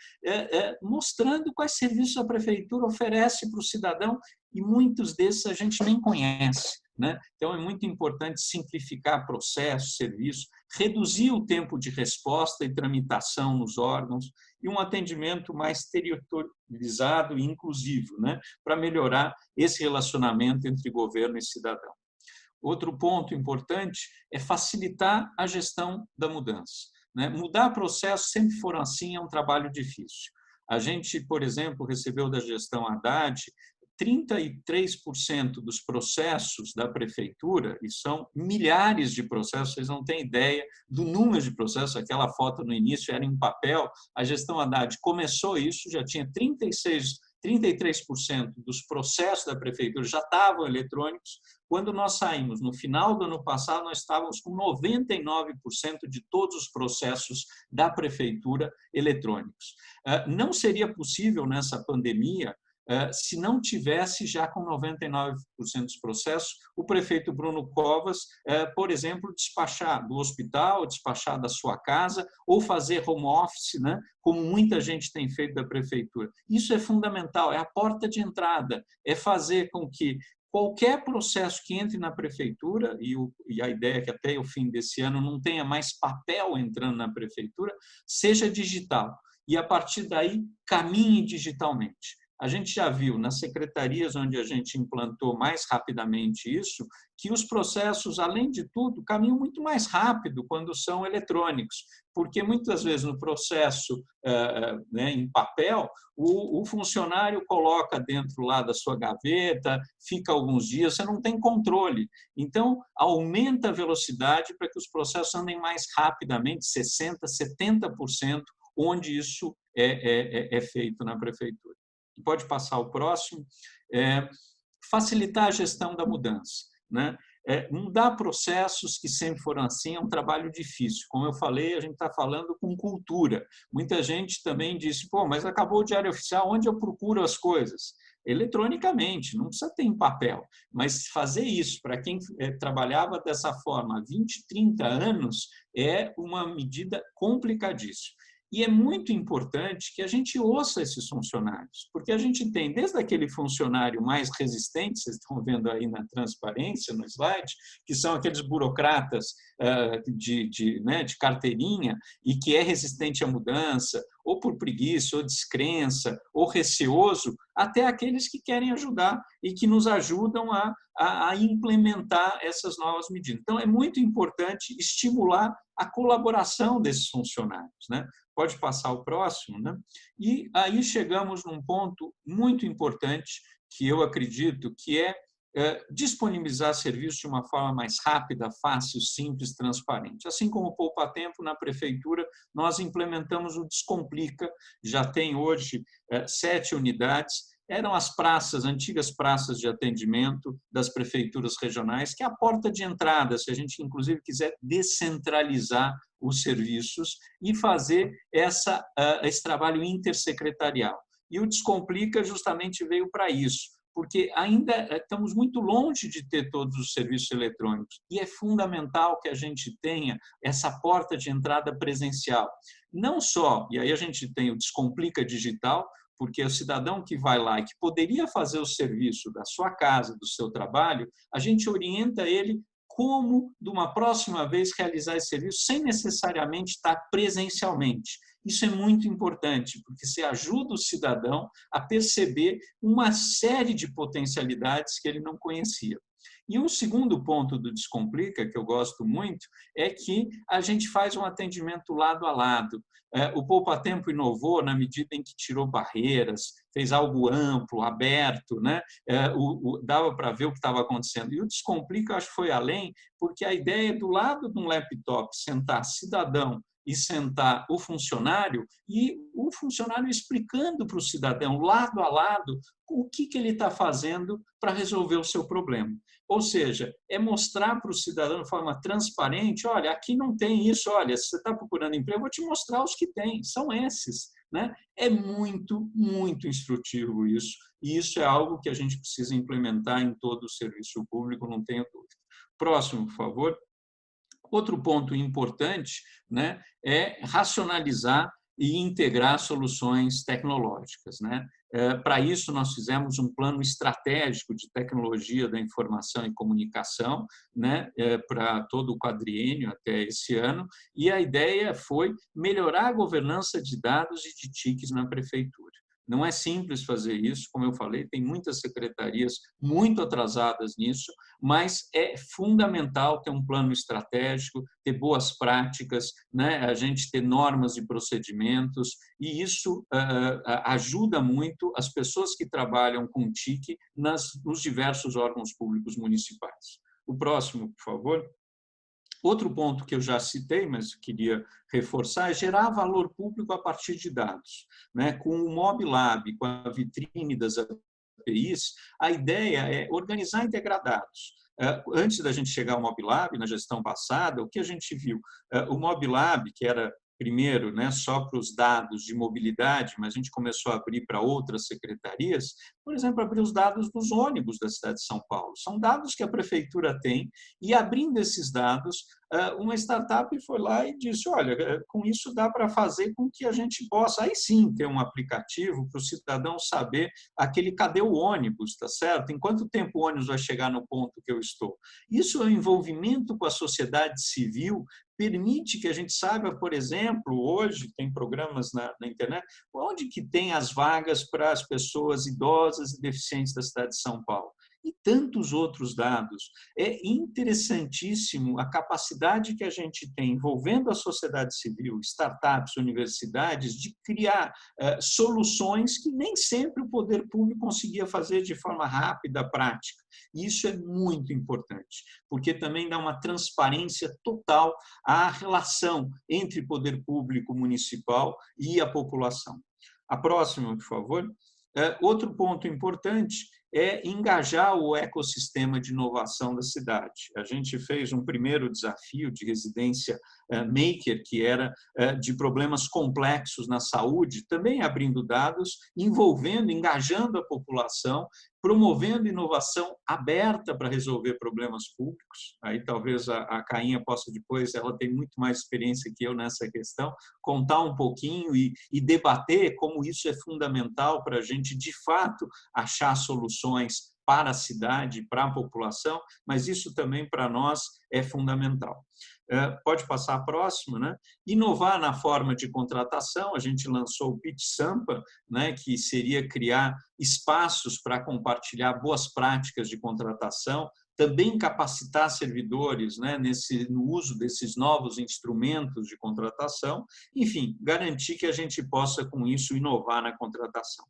mostrando quais serviços a Prefeitura oferece para o cidadão, e muitos desses a gente nem conhece. Né? Então, é muito importante simplificar processos, serviços, reduzir o tempo de resposta e tramitação nos órgãos e um atendimento mais territorializado e inclusivo, né? Para melhorar esse relacionamento entre governo e cidadão. Outro ponto importante é facilitar a gestão da mudança. Né? Mudar processos, sempre for assim, é um trabalho difícil. A gente, por exemplo, recebeu da gestão Haddad 33% dos processos da prefeitura, e são milhares de processos, vocês não têm ideia do número de processos, aquela foto no início era em papel, a gestão Haddad começou isso, já tinha 33% dos processos da prefeitura já estavam eletrônicos. Quando nós saímos, no final do ano passado, nós estávamos com 99% de todos os processos da prefeitura eletrônicos. Não seria possível, nessa pandemia, se não tivesse já com 99% dos processos, o prefeito Bruno Covas, por exemplo, despachar do hospital, despachar da sua casa, ou fazer home office, né, como muita gente tem feito da prefeitura. Isso é fundamental, é a porta de entrada, é fazer com que qualquer processo que entre na prefeitura, e a ideia é que até o fim desse ano não tenha mais papel entrando na prefeitura, seja digital. E, a partir daí, caminhe digitalmente. a gente já viu nas secretarias onde a gente implantou mais rapidamente isso, que os processos, além de tudo, caminham muito mais rápido quando são eletrônicos, porque muitas vezes no processo em papel, o funcionário coloca dentro lá da sua gaveta, fica alguns dias, você não tem controle. Então, aumenta a velocidade para que os processos andem mais rapidamente, 60%, 70%, onde isso é feito na prefeitura. Pode passar o próximo. Facilitar a gestão da mudança, né? Mudar processos que sempre foram assim é um trabalho difícil. Como eu falei, a gente está falando com cultura. Muita gente também disse, pô, mas acabou o Diário Oficial, onde eu procuro as coisas? Eletronicamente, não precisa ter em papel. Mas fazer isso para quem trabalhava dessa forma há 20, 30 anos é uma medida complicadíssima. E é muito importante que a gente ouça esses funcionários, porque a gente tem, desde aquele funcionário mais resistente, vocês estão vendo aí na transparência, no slide, que são aqueles burocratas de carteirinha e que é resistente à mudança, ou por preguiça, ou descrença, ou receoso, até aqueles que querem ajudar e que nos ajudam a implementar essas novas medidas. Então, é muito importante estimular a colaboração desses funcionários, né? Pode passar o próximo, né? E aí chegamos num ponto muito importante que eu acredito que é disponibilizar serviços de uma forma mais rápida, fácil, simples, transparente. Assim como o Poupa Tempo, na prefeitura, nós implementamos o Descomplica, já tem hoje 7 unidades, eram as praças, antigas praças de atendimento das prefeituras regionais, que é a porta de entrada, se a gente, inclusive, quiser descentralizar os serviços e fazer esse trabalho intersecretarial. E o Descomplica justamente veio para isso, porque ainda estamos muito longe de ter todos os serviços eletrônicos e é fundamental que a gente tenha essa porta de entrada presencial. Não só, e aí a gente tem o Descomplica Digital, porque o cidadão que vai lá e que poderia fazer o serviço da sua casa, do seu trabalho, a gente orienta ele como, de uma próxima vez, realizar esse serviço sem necessariamente estar presencialmente. Isso é muito importante, porque você ajuda o cidadão a perceber uma série de potencialidades que ele não conhecia. E um segundo ponto do Descomplica, que eu gosto muito, é que a gente faz um atendimento lado a lado. O Poupa Tempo inovou na medida em que tirou barreiras, fez algo amplo, aberto, né? Dava para ver o que estava acontecendo. E o Descomplica, eu acho que foi além, porque a ideia é do lado de um laptop sentar cidadão e sentar o funcionário e o funcionário explicando para o cidadão, lado a lado, o que ele está fazendo para resolver o seu problema. Ou seja, é mostrar para o cidadão de forma transparente, olha, aqui não tem isso, olha, se você está procurando emprego, eu vou te mostrar os que tem, são esses. Né? É muito, muito instrutivo isso, e isso é algo que a gente precisa implementar em todo o serviço público, não tenho dúvida. Próximo, por favor. Outro ponto importante, né, é racionalizar e integrar soluções tecnológicas, né? Para isso, nós fizemos um plano estratégico de tecnologia da informação e comunicação, né, para todo o quadriênio até esse ano, e a ideia foi melhorar a governança de dados e de TICs na prefeitura. Não é simples fazer isso, como eu falei, tem muitas secretarias muito atrasadas nisso, mas é fundamental ter um plano estratégico, ter boas práticas, né? A gente ter normas e procedimentos, e isso ajuda muito as pessoas que trabalham com TIC nos diversos órgãos públicos municipais. O próximo, por favor. Outro ponto que eu já citei, mas queria reforçar, é gerar valor público a partir de dados. Né? Com o MobLab, com a vitrine das APIs, a ideia é organizar e integrar dados. Antes da gente chegar ao MobLab, na gestão passada, o que a gente viu? O MobLab, que era primeiro, né, só para os dados de mobilidade, mas a gente começou a abrir para outras secretarias, por exemplo, abrir os dados dos ônibus da cidade de São Paulo. São dados que a prefeitura tem, e abrindo esses dados, uma startup foi lá e disse, olha, com isso dá para fazer com que a gente possa, aí sim, ter um aplicativo para o cidadão saber cadê o ônibus, tá certo? Em quanto tempo o ônibus vai chegar no ponto que eu estou? Isso é um envolvimento com a sociedade civil, permite que a gente saiba, por exemplo, hoje tem programas na internet, onde que tem as vagas para as pessoas idosas e deficientes da cidade de São Paulo. E tantos outros dados. É interessantíssimo a capacidade que a gente tem, envolvendo a sociedade civil, startups, universidades, de criar soluções que nem sempre o poder público conseguia fazer de forma rápida, prática. E isso é muito importante, porque também dá uma transparência total à relação entre poder público municipal e a população. A próxima, por favor. Outro ponto importante é engajar o ecossistema de inovação da cidade. A gente fez um primeiro desafio de residência maker, que era de problemas complexos na saúde, também abrindo dados, envolvendo, engajando a população, promovendo inovação aberta para resolver problemas públicos. Aí talvez a Cainha possa depois, ela tem muito mais experiência que eu nessa questão, contar um pouquinho e debater como isso é fundamental para a gente, de fato, achar soluções para a cidade, para a população, mas isso também para nós é fundamental. Pode passar a próxima, né? Inovar na forma de contratação, a gente lançou o Pitch Sampa, né, que seria criar espaços para compartilhar boas práticas de contratação, também capacitar servidores, né, no uso desses novos instrumentos de contratação, enfim, garantir que a gente possa, com isso, inovar na contratação.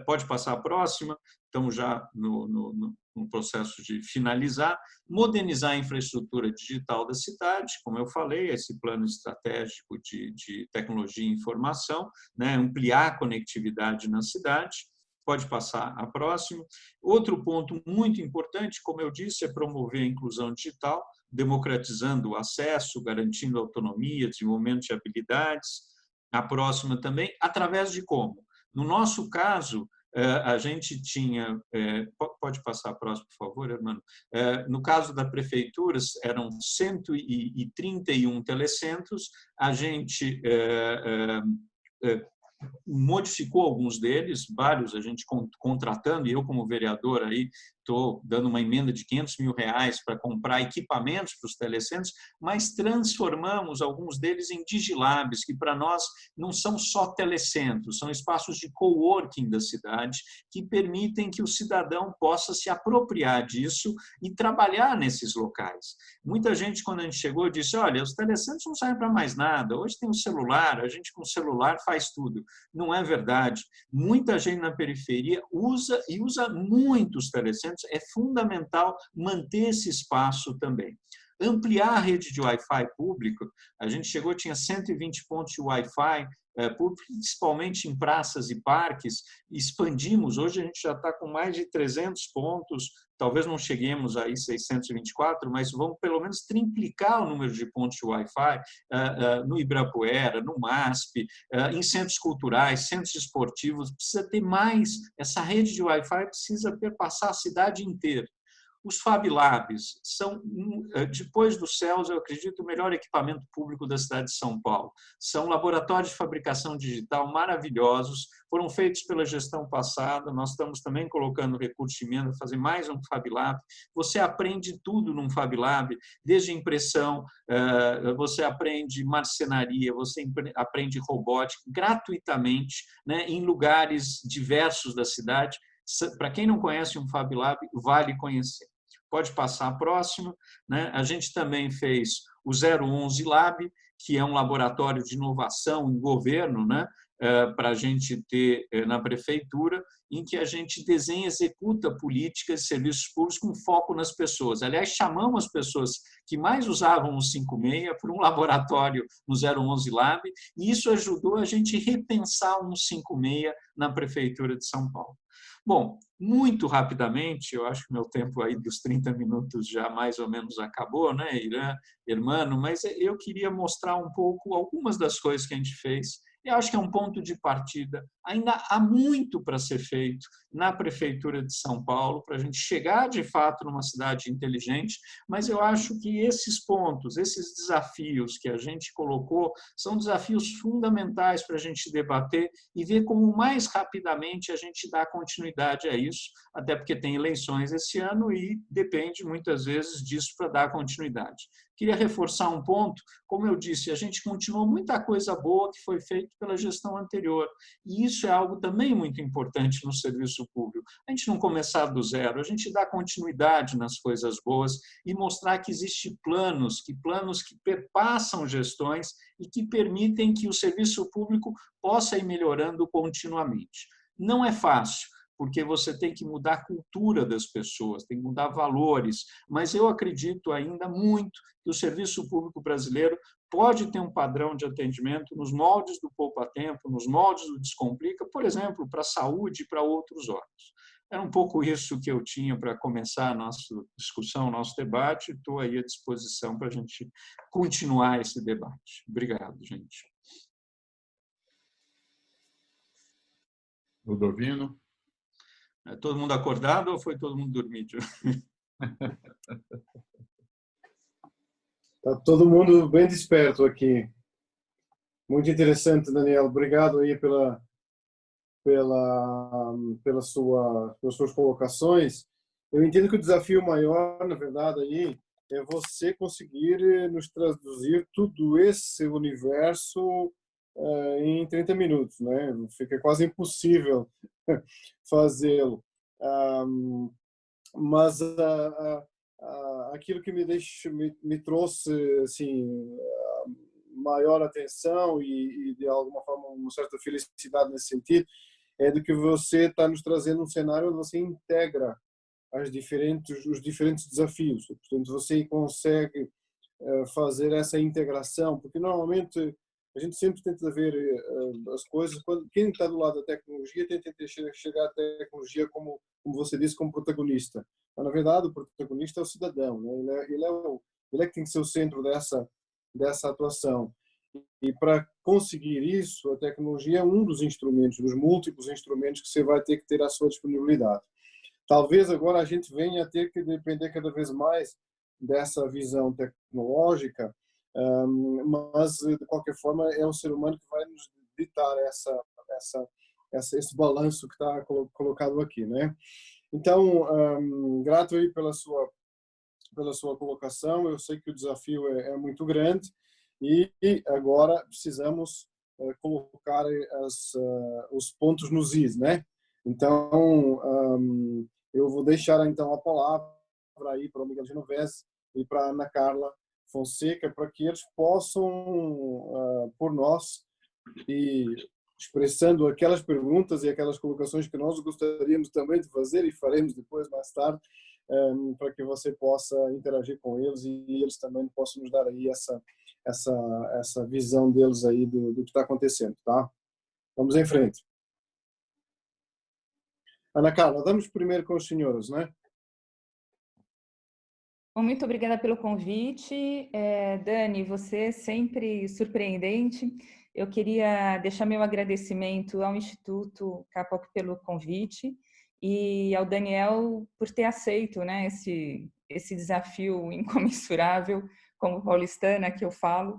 Pode passar a próxima, estamos já no processo de finalizar, modernizar a infraestrutura digital da cidade, como eu falei, esse plano estratégico de tecnologia e informação, né, ampliar a conectividade na cidade. Pode passar a próxima. Outro ponto muito importante, como eu disse, é promover a inclusão digital, democratizando o acesso, garantindo autonomia, desenvolvimento de habilidades. A próxima também, através de como? No nosso caso, a gente tinha... Pode passar a próxima, por favor, Hermano? No caso da prefeitura, eram 131 telecentros, a gente modificou alguns deles, vários a gente contratando, e eu como vereador aí estou dando uma emenda de R$500 mil para comprar equipamentos para os telecentros, mas transformamos alguns deles em digilabs, que para nós não são só telecentros, são espaços de coworking da cidade que permitem que o cidadão possa se apropriar disso e trabalhar nesses locais. Muita gente, quando a gente chegou, disse, olha, os telecentros não servem para mais nada, hoje tem o celular, a gente com o celular faz tudo. Não é verdade. Muita gente na periferia usa e usa muitos telecentros, é fundamental manter esse espaço também. Ampliar a rede de Wi-Fi público, a gente chegou, tinha 120 pontos de Wi-Fi, principalmente em praças e parques, expandimos, hoje a gente já está com mais de 300 pontos, talvez não cheguemos aí 624, mas vamos pelo menos triplicar o número de pontos de Wi-Fi no Ibirapuera, no MASP, em centros culturais, centros esportivos, precisa ter mais, essa rede de Wi-Fi precisa perpassar a cidade inteira. Os Fab Labs são, depois dos CELS, eu acredito, o melhor equipamento público da cidade de São Paulo. São laboratórios de fabricação digital maravilhosos, foram feitos pela gestão passada, nós estamos também colocando recurso de emenda para fazer mais um Fab Lab. Você aprende tudo num Fab Lab, desde impressão, você aprende marcenaria, você aprende robótica, gratuitamente, né, em lugares diversos da cidade. Para quem não conhece um Fab Lab, vale conhecer. Pode passar a próxima, né? A gente também fez o 011 Lab, que é um laboratório de inovação em governo, né? Para a gente ter na prefeitura, em que a gente desenha e executa políticas e serviços públicos com foco nas pessoas. Aliás, chamamos as pessoas que mais usavam o 56 para um laboratório no 011 Lab, e isso ajudou a gente repensar o 56 na prefeitura de São Paulo. Bom, muito rapidamente, eu acho que meu tempo aí dos 30 minutos já mais ou menos acabou, né, Irã, Hermano, mas eu queria mostrar um pouco algumas das coisas que a gente fez. Eu acho que é um ponto de partida. Ainda há muito para ser feito na Prefeitura de São Paulo para a gente chegar, de fato, numa cidade inteligente, mas eu acho que esses pontos, esses desafios que a gente colocou, são desafios fundamentais para a gente debater e ver como mais rapidamente a gente dá continuidade a isso, até porque tem eleições esse ano e depende, muitas vezes, disso para dar continuidade. Queria reforçar um ponto, como eu disse, a gente continuou muita coisa boa que foi feita pela gestão anterior, e isso é algo também muito importante no serviço público. A gente não começar do zero, a gente dá continuidade nas coisas boas e mostrar que existem planos que perpassam gestões e que permitem que o serviço público possa ir melhorando continuamente. Não é fácil, porque você tem que mudar a cultura das pessoas, tem que mudar valores, mas eu acredito ainda muito que o serviço público brasileiro pode ter um padrão de atendimento nos moldes do poupa-tempo, nos moldes do Descomplica, por exemplo, para a saúde e para outros órgãos. Era um pouco isso que eu tinha para começar a nossa discussão, nosso debate. Estou aí à disposição para a gente continuar esse debate. Obrigado, gente. Ludovino? Todo mundo acordado ou foi todo mundo dormir? Está todo mundo bem desperto aqui. Muito interessante, Daniel. Obrigado aí pelas suas colocações. Eu entendo que o desafio maior, na verdade, aí é você conseguir nos traduzir tudo esse universo em 30 minutos, né? Fica quase impossível fazê-lo. Mas aquilo que me trouxe assim maior atenção e de alguma forma uma certa felicidade nesse sentido é do que você está nos trazendo um cenário onde você integra os diferentes desafios. Portanto, você consegue fazer essa integração, porque normalmente a gente sempre tenta ver as coisas, quem está do lado da tecnologia tenta chegar à tecnologia, como você disse, como protagonista. Mas, na verdade, o protagonista é o cidadão, né? Ele é que tem que ser o centro dessa atuação. E para conseguir isso, a tecnologia é um dos instrumentos, dos múltiplos instrumentos que você vai ter que ter à sua disponibilidade. Talvez agora a gente venha a ter que depender cada vez mais dessa visão tecnológica, mas de qualquer forma é o ser humano que vai nos ditar esse balanço que está colocado aqui, né? Então, grato aí pela sua colocação. Eu sei que o desafio é muito grande e agora precisamos colocar os pontos nos is, né? Então, eu vou deixar então a palavra aí para o Miguel Genovese e para a Ana Carla Fonseca, para que eles possam, por nós, e expressando aquelas perguntas e aquelas colocações que nós gostaríamos também de fazer e faremos depois, mais tarde, para que você possa interagir com eles e eles também possam nos dar aí essa visão deles aí do que está acontecendo, tá? Vamos em frente. Ana Carla, vamos primeiro com os senhores, né? Bom, muito obrigada pelo convite. Dani, você é sempre surpreendente. Eu queria deixar meu agradecimento ao Instituto Capoc pelo convite e ao Daniel por ter aceito, né, esse desafio incomensurável, como paulistana que eu falo,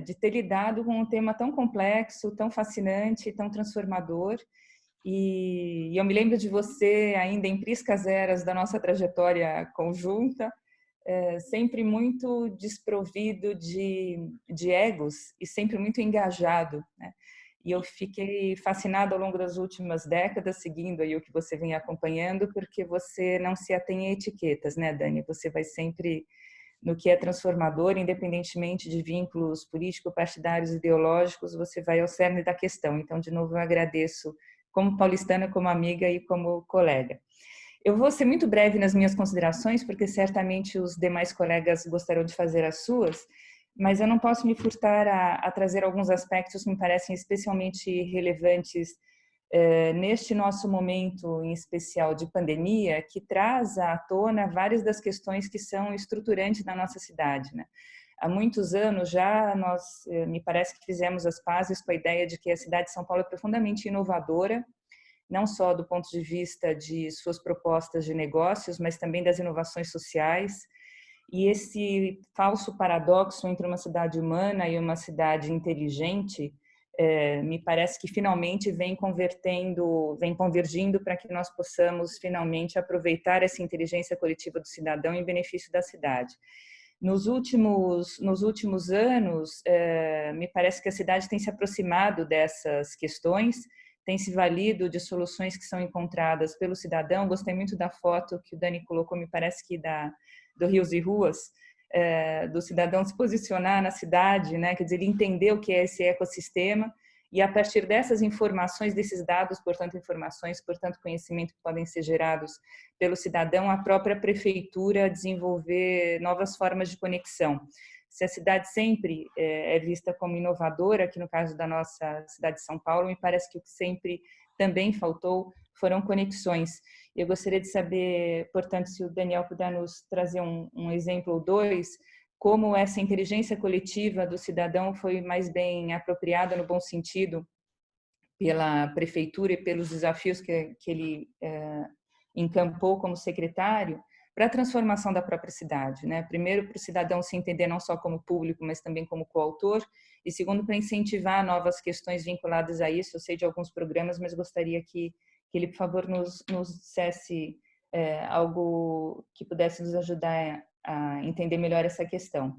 de ter lidado com um tema tão complexo, tão fascinante, tão transformador. E eu me lembro de você ainda em priscas eras da nossa trajetória conjunta, sempre muito desprovido de egos e sempre muito engajado, né? E eu fiquei fascinada ao longo das últimas décadas, seguindo aí o que você vem acompanhando, porque você não se atém a etiquetas, né, Dani? Você vai sempre no que é transformador, independentemente de vínculos político-partidários, ideológicos, você vai ao cerne da questão. Então, de novo, eu agradeço como paulistana, como amiga e como colega. Eu vou ser muito breve nas minhas considerações, porque certamente os demais colegas gostarão de fazer as suas, mas eu não posso me furtar a trazer alguns aspectos que me parecem especialmente relevantes neste nosso momento, em especial de pandemia, que traz à tona várias das questões que são estruturantes da nossa cidade, né? Há muitos anos já me parece que fizemos as pazes com a ideia de que a cidade de São Paulo é profundamente inovadora, não só do ponto de vista de suas propostas de negócios, mas também das inovações sociais. E esse falso paradoxo entre uma cidade humana e uma cidade inteligente, me parece que finalmente vem convergindo para que nós possamos finalmente aproveitar essa inteligência coletiva do cidadão em benefício da cidade. Nos últimos anos, me parece que a cidade tem se aproximado dessas questões, tem se valido de soluções que são encontradas pelo cidadão. Gostei muito da foto que o Dani colocou, me parece que do Rios e Ruas, do cidadão se posicionar na cidade, né? Quer dizer, ele entender o que é esse ecossistema e, a partir dessas informações, desses dados, portanto, informações, portanto, conhecimento que podem ser gerados pelo cidadão, a própria prefeitura desenvolver novas formas de conexão. Se a cidade sempre é vista como inovadora, aqui no caso da nossa cidade de São Paulo, me parece que o que sempre também faltou foram conexões. Eu gostaria de saber, portanto, se o Daniel puder nos trazer um exemplo ou dois, como essa inteligência coletiva do cidadão foi mais bem apropriada, no bom sentido, pela prefeitura e pelos desafios que ele encampou como secretário, para a transformação da própria cidade, né? Primeiro, para o cidadão se entender não só como público, mas também como coautor, e segundo, para incentivar novas questões vinculadas a isso. Eu sei de alguns programas, mas gostaria que ele, por favor, nos dissesse algo que pudesse nos ajudar a entender melhor essa questão.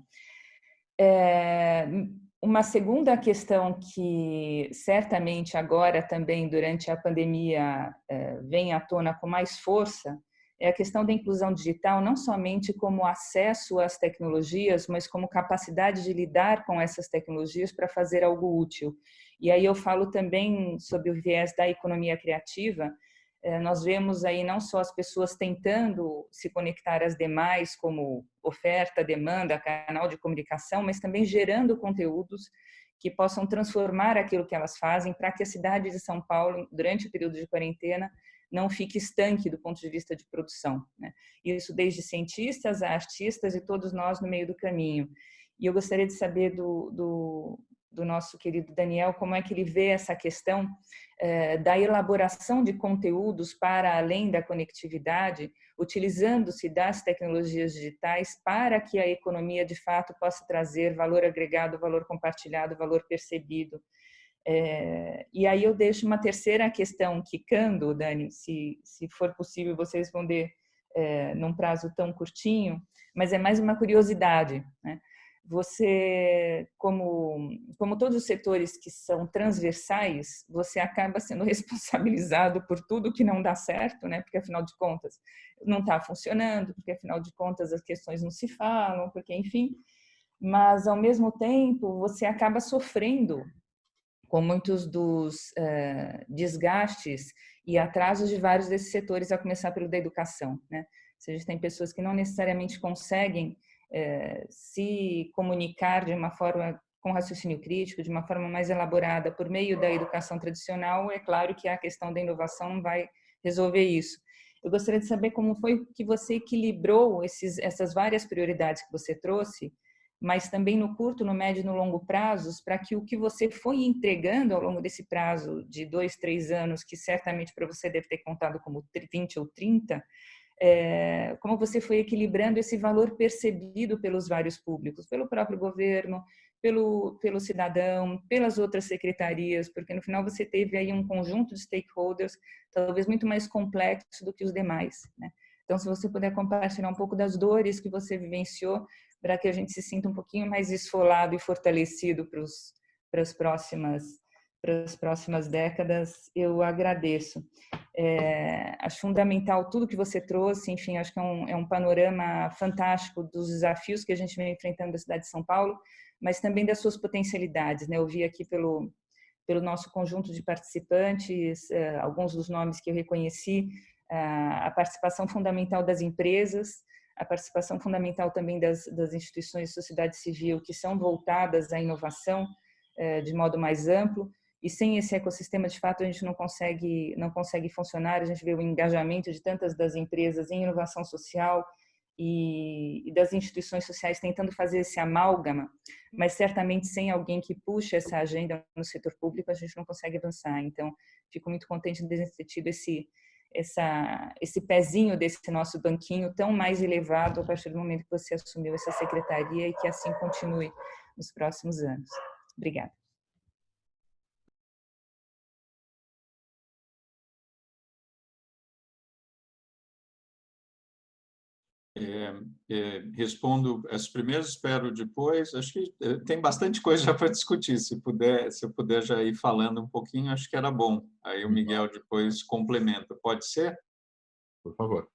Uma segunda questão que certamente agora também durante a pandemia vem à tona com mais força é a questão da inclusão digital, não somente como acesso às tecnologias, mas como capacidade de lidar com essas tecnologias para fazer algo útil. E aí eu falo também sobre o viés da economia criativa. Nós vemos aí não só as pessoas tentando se conectar às demais, como oferta, demanda, canal de comunicação, mas também gerando conteúdos que possam transformar aquilo que elas fazem para que a cidade de São Paulo, durante o período de quarentena, não fique estanque do ponto de vista de produção, né? Isso desde cientistas a artistas e todos nós no meio do caminho. E eu gostaria de saber do nosso querido Daniel como é que ele vê essa questão da elaboração de conteúdos para além da conectividade, utilizando-se das tecnologias digitais para que a economia de fato possa trazer valor agregado, valor compartilhado, valor percebido. E aí eu deixo uma terceira questão quicando, Dani, se for possível você responder num prazo tão curtinho, mas é mais uma curiosidade, né? Você, como todos os setores que são transversais, você acaba sendo responsabilizado por tudo que não dá certo, né? Porque afinal de contas não está funcionando, porque afinal de contas as questões não se falam, porque enfim, mas ao mesmo tempo você acaba sofrendo com muitos dos desgastes e atrasos de vários desses setores, a começar pelo da educação, né? Ou seja, tem pessoas que não necessariamente conseguem se comunicar de uma forma com raciocínio crítico, de uma forma mais elaborada por meio da educação tradicional. É claro que a questão da inovação não vai resolver isso. Eu gostaria de saber como foi que você equilibrou essas várias prioridades que você trouxe, mas também no curto, no médio e no longo prazos, para que o que você foi entregando ao longo desse prazo de 2, 3 anos, que certamente para você deve ter contado como 20 ou 30, como você foi equilibrando esse valor percebido pelos vários públicos, pelo próprio governo, pelo cidadão, pelas outras secretarias, porque no final você teve aí um conjunto de stakeholders talvez muito mais complexo do que os demais, né? Então, se você puder compartilhar um pouco das dores que você vivenciou, para que a gente se sinta um pouquinho mais esfolado e fortalecido para as próximas décadas, eu agradeço. Acho fundamental tudo que você trouxe, enfim, acho que é um panorama fantástico dos desafios que a gente vem enfrentando na cidade de São Paulo, mas também das suas potencialidades, né? Eu vi aqui pelo nosso conjunto de participantes, alguns dos nomes que eu reconheci, a participação fundamental das empresas, a participação fundamental também das instituições de sociedade civil que são voltadas à inovação de modo mais amplo, e sem esse ecossistema, de fato, a gente não consegue funcionar. A gente vê o engajamento de tantas das empresas em inovação social e das instituições sociais tentando fazer esse amálgama, mas certamente sem alguém que puxe essa agenda no setor público, a gente não consegue avançar. Então, fico muito contente de ter tido esse pezinho desse nosso banquinho tão mais elevado a partir do momento que você assumiu essa secretaria, e que assim continue nos próximos anos. Obrigada. respondo as primeiras, espero depois. Acho que tem bastante coisa já para discutir. Se eu puder já ir falando um pouquinho, acho que era bom. Aí o Miguel depois complementa. Pode ser? Por favor.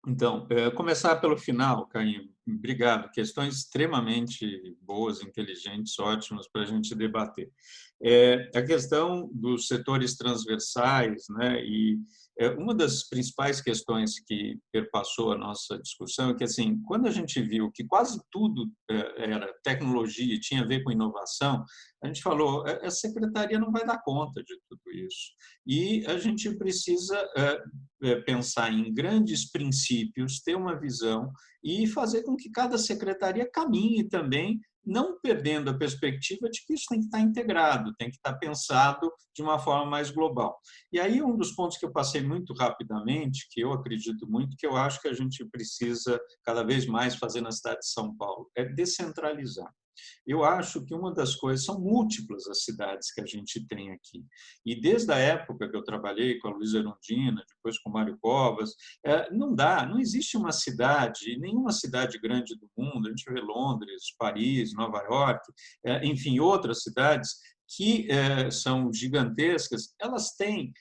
Então, começar pelo final, Caim. Obrigado. Questões extremamente boas, inteligentes, ótimas para a gente debater. A questão dos setores transversais, né? E uma das principais questões que perpassou a nossa discussão é que, assim, quando a gente viu que quase tudo era tecnologia e tinha a ver com inovação, a gente falou, a secretaria não vai dar conta de tudo isso. E a gente precisa pensar em grandes princípios, ter uma visão e fazer com que cada secretaria caminhe também, não perdendo a perspectiva de que isso tem que estar integrado, tem que estar pensado de uma forma mais global. E aí um dos pontos que eu passei muito rapidamente, que eu acredito muito, que eu acho que a gente precisa cada vez mais fazer na cidade de São Paulo, é descentralizar. Eu acho que uma das coisas, são múltiplas as cidades que a gente tem aqui. E desde a época que eu trabalhei com a Luísa Erundina, depois com o Mário Covas, não existe uma cidade, nenhuma cidade grande do mundo, a gente vê Londres, Paris, Nova York, enfim, outras cidades, que são gigantescas, elas têm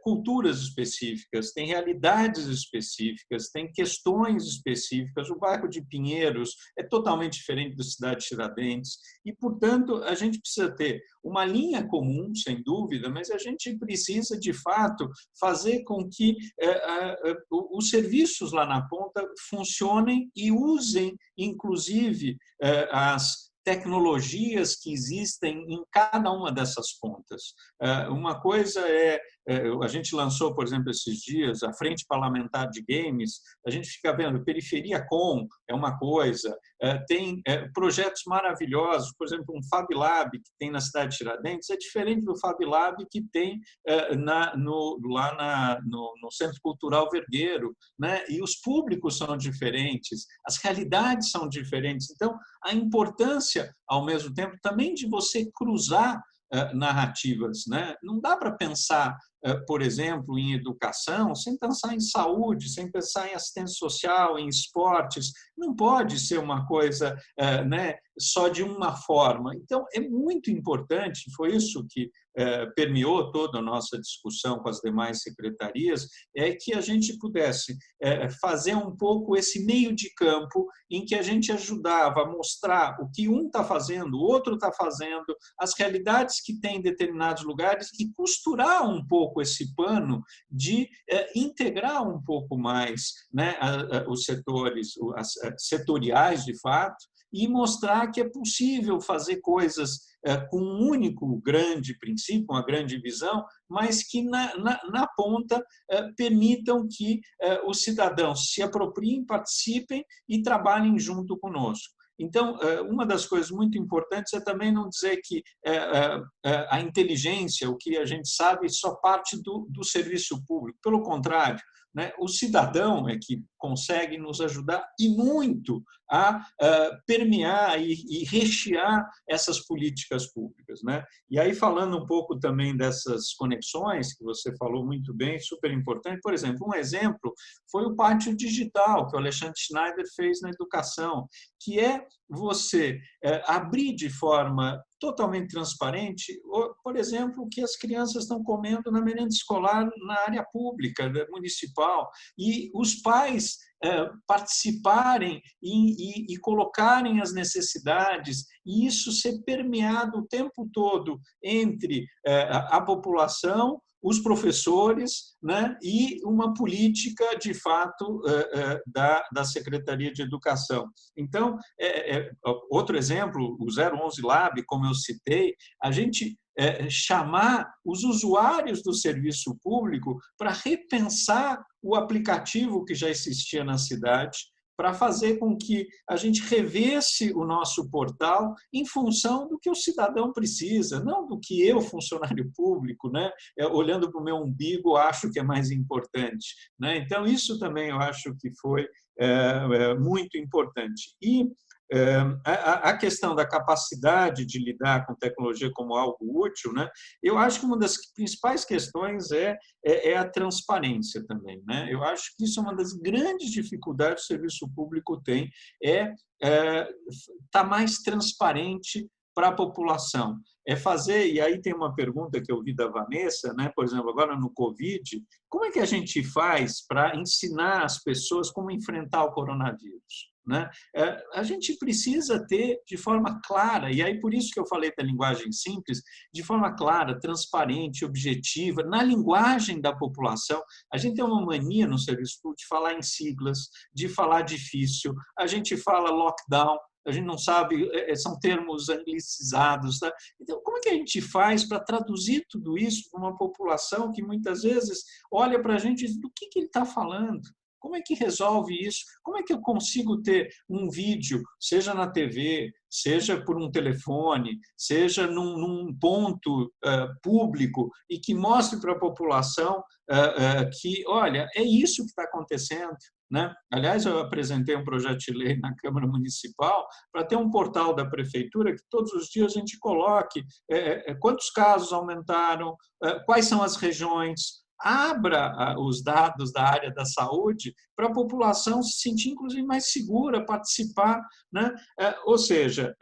culturas específicas, têm realidades específicas, têm questões específicas. O bairro de Pinheiros é totalmente diferente da cidade de Tiradentes e, portanto, a gente precisa ter uma linha comum, sem dúvida, mas a gente precisa, de fato, fazer com que os serviços lá na ponta funcionem e usem, inclusive, as tecnologias que existem em cada uma dessas pontas. Uma coisa a gente lançou, por exemplo, esses dias, a Frente Parlamentar de Games, a gente fica vendo, Periferia Com é uma coisa, tem projetos maravilhosos, por exemplo, um Fab Lab que tem na cidade de Tiradentes é diferente do Fab Lab que tem lá no Centro Cultural Vergueiro, né? E os públicos são diferentes, as realidades são diferentes. Então, a importância, ao mesmo tempo, também de você cruzar narrativas, né? Não dá para pensar, por exemplo, em educação sem pensar em saúde, sem pensar em assistência social, em esportes. Não pode ser uma coisa né, só de uma forma. Então, é muito importante, foi isso que permeou toda a nossa discussão com as demais secretarias, é que a gente pudesse fazer um pouco esse meio de campo em que a gente ajudava a mostrar o que um está fazendo, o outro está fazendo, as realidades que tem em determinados lugares e costurar um pouco esse pano de integrar um pouco mais, né, os setores setoriais, de fato, e mostrar que é possível fazer coisas com um único grande princípio, uma grande visão, mas que na ponta permitam que os cidadãos se apropriem, participem e trabalhem junto conosco. Então, uma das coisas muito importantes é também não dizer que a inteligência, o que a gente sabe, só parte do serviço público. Pelo contrário, né, o cidadão é que consegue nos ajudar e muito a permear e rechear essas políticas públicas, né? E aí, falando um pouco também dessas conexões, que você falou muito bem, super importante, por exemplo, um exemplo foi o Pátio Digital, que o Alexandre Schneider fez na educação, que é você abrir de forma totalmente transparente, por exemplo, o que as crianças estão comendo na merenda escolar na área pública, municipal, e os pais participarem e colocarem as necessidades, e isso ser permeado o tempo todo entre a população, os professores, né, e uma política, de fato, da Secretaria de Educação. Então, outro exemplo, o 011 Lab, como eu citei, a gente chamar os usuários do serviço público para repensar o aplicativo que já existia na cidade, para fazer com que a gente revesse o nosso portal em função do que o cidadão precisa, não do que eu, funcionário público, né, olhando para o meu umbigo, acho que é mais importante, né? Então, isso também eu acho que foi muito importante. E A questão da capacidade de lidar com tecnologia como algo útil, né? Eu acho que uma das principais questões é a transparência também, né? Eu acho que isso é uma das grandes dificuldades que o serviço público tem, tá mais transparente para a população. É fazer, e aí tem uma pergunta que eu vi da Vanessa, né? Por exemplo, agora no Covid, como é que a gente faz para ensinar as pessoas como enfrentar o coronavírus? Né? A gente precisa ter de forma clara, e aí por isso que eu falei da linguagem simples, de forma clara, transparente, objetiva, na linguagem da população. A gente tem uma mania no serviço público de falar em siglas, de falar difícil, a gente fala lockdown, a gente não sabe, são termos anglicizados. Tá? Então, como é que a gente faz para traduzir tudo isso para uma população que muitas vezes olha para a gente e diz do que ele está falando? Como é que resolve isso? Como é que eu consigo ter um vídeo, seja na TV, seja por um telefone, seja num ponto público, e que mostre para a população que, olha, é isso que está acontecendo? Né? Aliás, eu apresentei um projeto de lei na Câmara Municipal para ter um portal da Prefeitura que todos os dias a gente coloque quantos casos aumentaram, quais são as regiões, abra os dados da área da saúde para a população se sentir, inclusive, mais segura, participar. Né? Ou seja,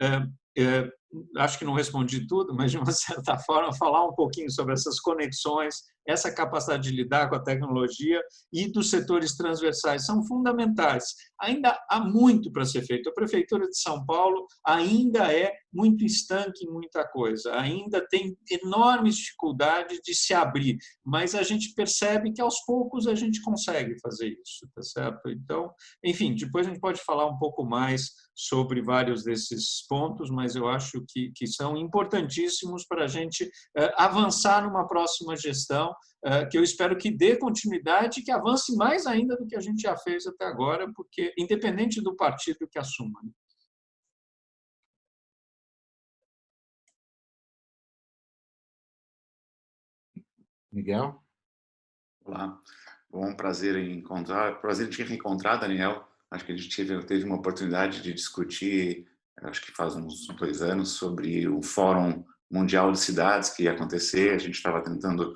acho que não respondi tudo, mas, de uma certa forma, falar um pouquinho sobre essas conexões, essa capacidade de lidar com a tecnologia e dos setores transversais são fundamentais. Ainda há muito para ser feito. A Prefeitura de São Paulo ainda é muito estanque em muita coisa, ainda tem enormes dificuldades de se abrir, mas a gente percebe que, aos poucos, a gente consegue fazer isso, tá certo? Então, enfim, depois a gente pode falar um pouco mais sobre vários desses pontos, mas eu acho que são importantíssimos para a gente avançar numa próxima gestão, que eu espero que dê continuidade e que avance mais ainda do que a gente já fez até agora, porque independente do partido que assuma. Né? Miguel? Olá, bom, prazer em encontrar, prazer em te reencontrar, Daniel. Acho que a gente teve uma oportunidade de discutir, acho que faz uns 2 anos, sobre o Fórum Mundial de Cidades que ia acontecer. A gente estava tentando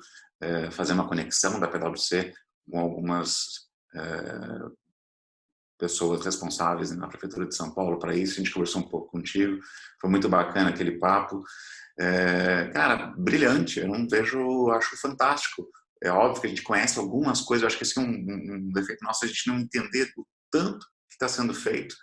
fazer uma conexão da PwC com algumas pessoas responsáveis na Prefeitura de São Paulo para isso. A gente conversou um pouco contigo, foi muito bacana aquele papo. Cara, brilhante, eu não vejo, acho fantástico. É óbvio que a gente conhece algumas coisas, eu acho que esse é um defeito nosso, a gente não entender o tanto que está sendo feito.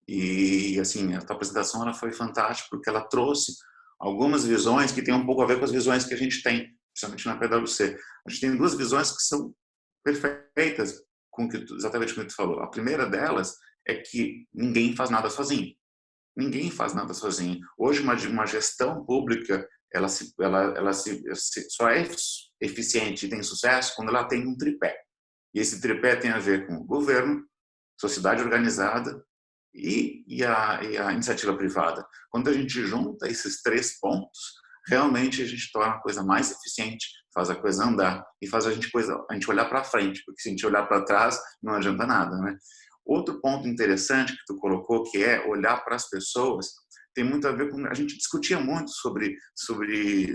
E, assim, a tua apresentação ela foi fantástica, porque ela trouxe algumas visões que têm um pouco a ver com as visões que a gente tem, principalmente na PwC. A gente tem 2 visões que são perfeitas, exatamente como tu falou. A primeira delas é que ninguém faz nada sozinho. Ninguém faz nada sozinho. Hoje, uma gestão pública, ela só é eficiente e tem sucesso quando ela tem um tripé. E esse tripé tem a ver com o governo, sociedade organizada e a iniciativa privada. Quando a gente junta esses 3 pontos, realmente a gente torna a coisa mais eficiente, faz a coisa andar e faz a gente olhar para frente, porque se a gente olhar para trás, não adianta nada, né? Outro ponto interessante que tu colocou, que é olhar para as pessoas, tem muito a ver com... A gente discutia muito sobre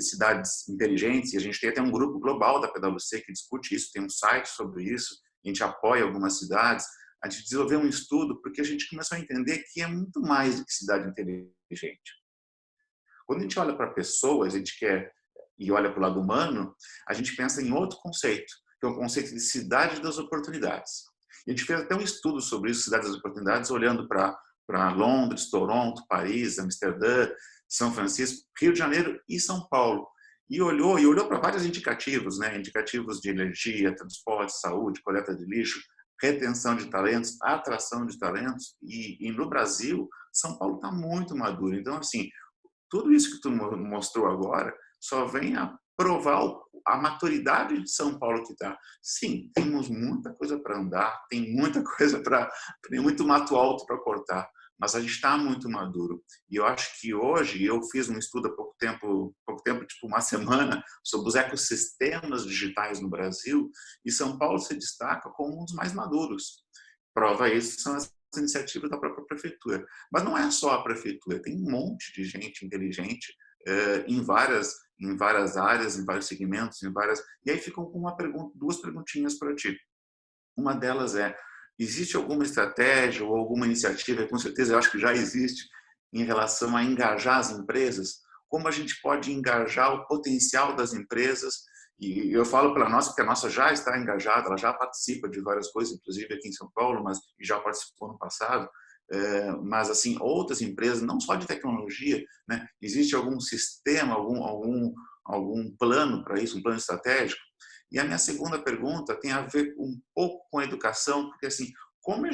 cidades inteligentes, e a gente tem até um grupo global da PwC que discute isso, tem um site sobre isso, a gente apoia algumas cidades. A gente desenvolveu um estudo porque a gente começou a entender que é muito mais do que cidade inteligente. Quando a gente olha para pessoas, a gente e olha para o lado humano, a gente pensa em outro conceito, que é o conceito de cidade das oportunidades. E a gente fez até um estudo sobre isso, cidade das oportunidades, olhando para Londres, Toronto, Paris, Amsterdã, São Francisco, Rio de Janeiro e São Paulo. E olhou para vários indicativos, né? Indicativos de energia, transporte, saúde, coleta de lixo, retenção de talentos, atração de talentos. E no Brasil, São Paulo está muito maduro. Então, assim, tudo isso que tu mostrou agora só vem a provar a maturidade de São Paulo que está. Sim, temos muita coisa para andar, tem muito mato alto para cortar, mas a gente está muito maduro. E eu acho que hoje, eu fiz um estudo há pouco tempo, tipo uma semana, sobre os ecossistemas digitais no Brasil, e São Paulo se destaca como um dos mais maduros. Prova isso são as iniciativas da própria prefeitura. Mas não é só a prefeitura, tem um monte de gente inteligente em várias áreas, em vários segmentos, E aí ficam com duas perguntinhas para ti. Uma delas é: existe alguma estratégia ou alguma iniciativa, com certeza eu acho que já existe, em relação a engajar as empresas? Como a gente pode engajar o potencial das empresas? E eu falo pela nossa, porque a nossa já está engajada, ela já participa de várias coisas, inclusive aqui em São Paulo, mas já participou no passado. Mas assim, outras empresas, não só de tecnologia, né? Existe algum sistema, algum plano para isso, um plano estratégico? E a minha segunda pergunta tem a ver um pouco com a educação, porque assim, como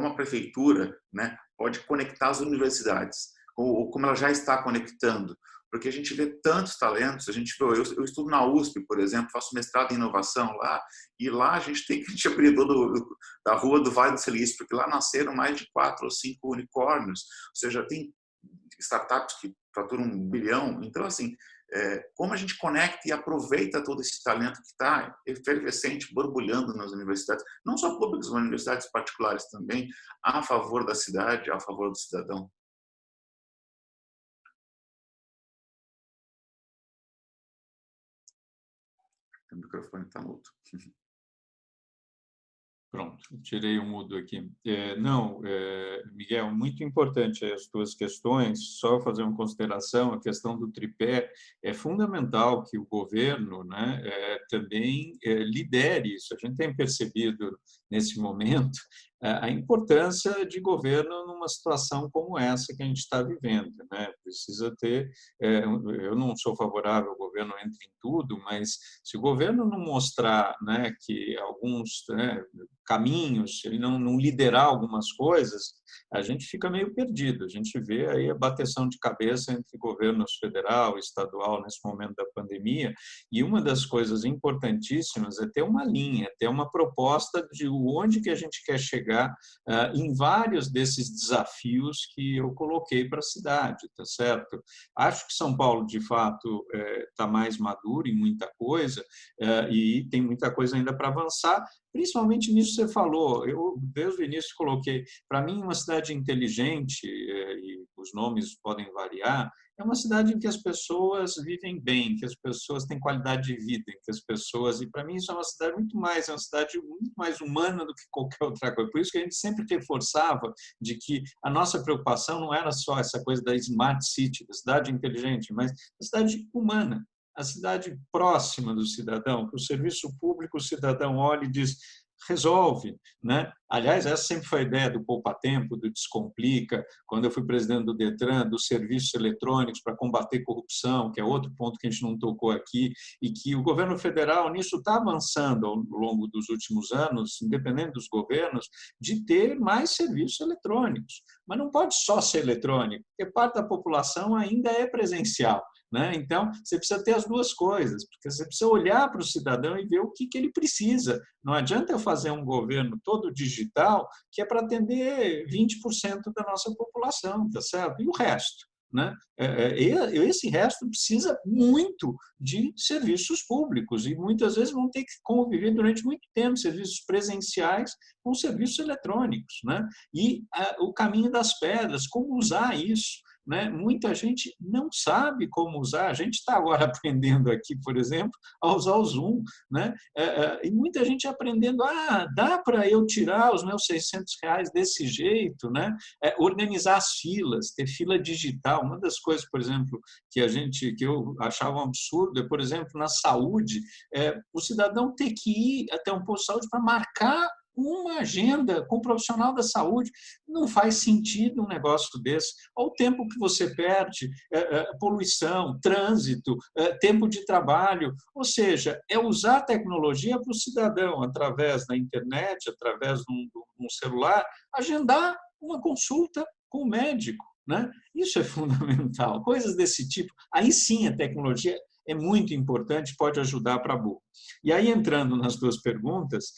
a prefeitura, né, pode conectar as universidades, ou como ela já está conectando? Porque a gente vê tantos talentos, eu estudo na USP, por exemplo, faço mestrado em inovação lá, e lá a gente abrir da rua do Vale do Silício, porque lá nasceram mais de 4 ou 5 unicórnios, ou seja, tem startups que faturam 1 bilhão. Então, assim, como a gente conecta e aproveita todo esse talento que está efervescente, borbulhando nas universidades, não só públicas, mas universidades particulares também, a favor da cidade, a favor do cidadão? O microfone está mudo. Pronto, tirei o mudo aqui. Miguel, muito importante as tuas questões. Só fazer uma consideração: a questão do tripé é fundamental que o governo, né, também lidere isso. A gente tem percebido nesse momento a importância de governo numa situação como essa que a gente está vivendo, né? Precisa ter. Eu não sou favorável ao governo entre em tudo, mas se o governo não mostrar, né, que alguns, né, caminhos, se ele não liderar algumas coisas, a gente fica meio perdido. A gente vê aí a bateção de cabeça entre governos federal e estadual nesse momento da pandemia, e uma das coisas importantíssimas é ter uma linha, ter uma proposta de onde que a gente quer chegar em vários desses desafios que eu coloquei para a cidade, tá certo? Acho que São Paulo, de fato, está mais maduro em muita coisa, e tem muita coisa ainda para avançar, principalmente nisso que você falou. Eu, desde o início, coloquei, para mim, uma cidade inteligente, e os nomes podem variar, é uma cidade em que as pessoas vivem bem, que as pessoas têm qualidade de vida, em que as pessoas... E, para mim, isso é uma cidade uma cidade muito mais humana do que qualquer outra coisa. Por isso que a gente sempre reforçava de que a nossa preocupação não era só essa coisa da smart city, da cidade inteligente, mas da cidade humana, a cidade próxima do cidadão, que o serviço público, o cidadão olha e diz: resolve, né? Aliás, essa sempre foi a ideia do Poupa Tempo, do Descomplica, quando eu fui presidente do Detran, dos serviços eletrônicos para combater corrupção, que é outro ponto que a gente não tocou aqui, e que o governo federal nisso está avançando ao longo dos últimos anos, independente dos governos, de ter mais serviços eletrônicos. Mas não pode só ser eletrônico, porque parte da população ainda é presencial, né? Então, você precisa ter as duas coisas, porque você precisa olhar para o cidadão e ver o que ele precisa. Não adianta eu fazer um governo todo digital que é para atender 20% da nossa população, tá certo? E o resto, né? Esse resto precisa muito de serviços públicos e muitas vezes vão ter que conviver durante muito tempo serviços presenciais com serviços eletrônicos, né? E o caminho das pedras, como usar isso, né? Muita gente não sabe como usar. A gente está agora aprendendo aqui, por exemplo, a usar o Zoom, né? E muita gente aprendendo: dá para eu tirar os meus R$600 desse jeito, né? Organizar as filas, ter fila digital. Uma das coisas, por exemplo, que eu achava um absurdo é, por exemplo, na saúde, o cidadão ter que ir até um posto de saúde para marcar uma agenda com um profissional da saúde. Não faz sentido um negócio desse. Olha o tempo que você perde, poluição, trânsito, tempo de trabalho. Ou seja, é usar a tecnologia para o cidadão, através da internet, através de um celular, agendar uma consulta com o médico, né? Isso é fundamental. Coisas desse tipo. Aí sim a tecnologia é muito importante, pode ajudar para burro. E aí, entrando nas duas perguntas,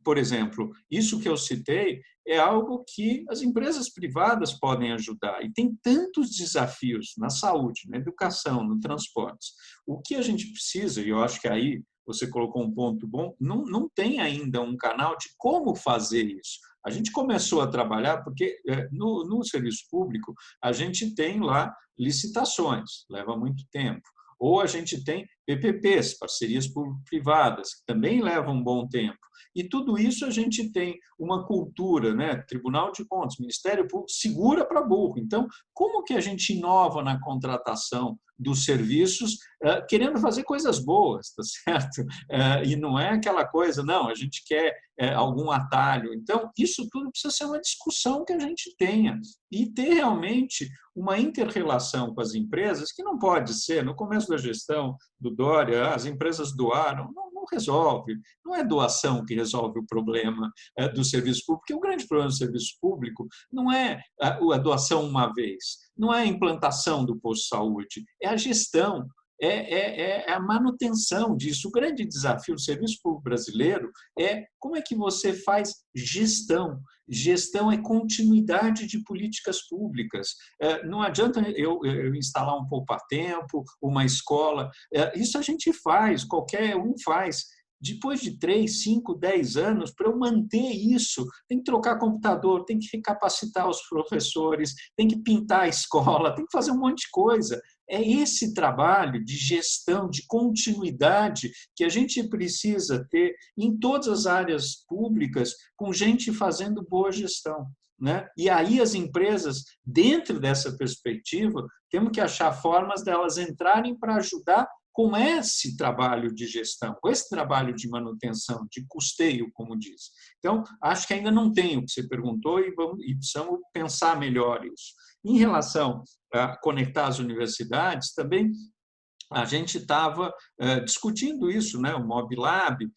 por exemplo, isso que eu citei é algo que as empresas privadas podem ajudar. E tem tantos desafios na saúde, na educação, no transporte. O que a gente precisa, e eu acho que aí você colocou um ponto bom, não tem ainda um canal de como fazer isso. A gente começou a trabalhar porque no serviço público a gente tem lá licitações, leva muito tempo. Ou a gente tem PPPs, parcerias público-privadas, que também levam um bom tempo. E tudo isso a gente tem uma cultura, né? Tribunal de Contas, Ministério Público, segura para burro. Então, como que a gente inova na contratação dos serviços, querendo fazer coisas boas, tá certo? E não é aquela coisa, não, a gente quer algum atalho. Então, isso tudo precisa ser uma discussão que a gente tenha e ter realmente uma inter-relação com as empresas, que não pode ser, no começo da gestão do Dória, as empresas doaram, não resolve. Não é doação que resolve o problema do serviço público, porque o grande problema do serviço público não é a doação uma vez, não é a implantação do posto de saúde, é a gestão, é a manutenção disso. O grande desafio do serviço público brasileiro é como é que você faz gestão. Gestão é continuidade de políticas públicas. Não adianta eu instalar um poupa-tempo, uma escola. Isso a gente faz, qualquer um faz. Depois de 3, 5, 10 anos, para eu manter isso, tem que trocar computador, tem que recapacitar os professores, tem que pintar a escola, tem que fazer um monte de coisa. É esse trabalho de gestão, de continuidade, que a gente precisa ter em todas as áreas públicas, com gente fazendo boa gestão, né? E aí as empresas, dentro dessa perspectiva, temos que achar formas delas entrarem para ajudar com esse trabalho de gestão, com esse trabalho de manutenção, de custeio, como diz. Então, acho que ainda não tem o que você perguntou e precisamos pensar melhor isso. Em relação a conectar as universidades, também a gente estava discutindo isso, né? O Mob Lab,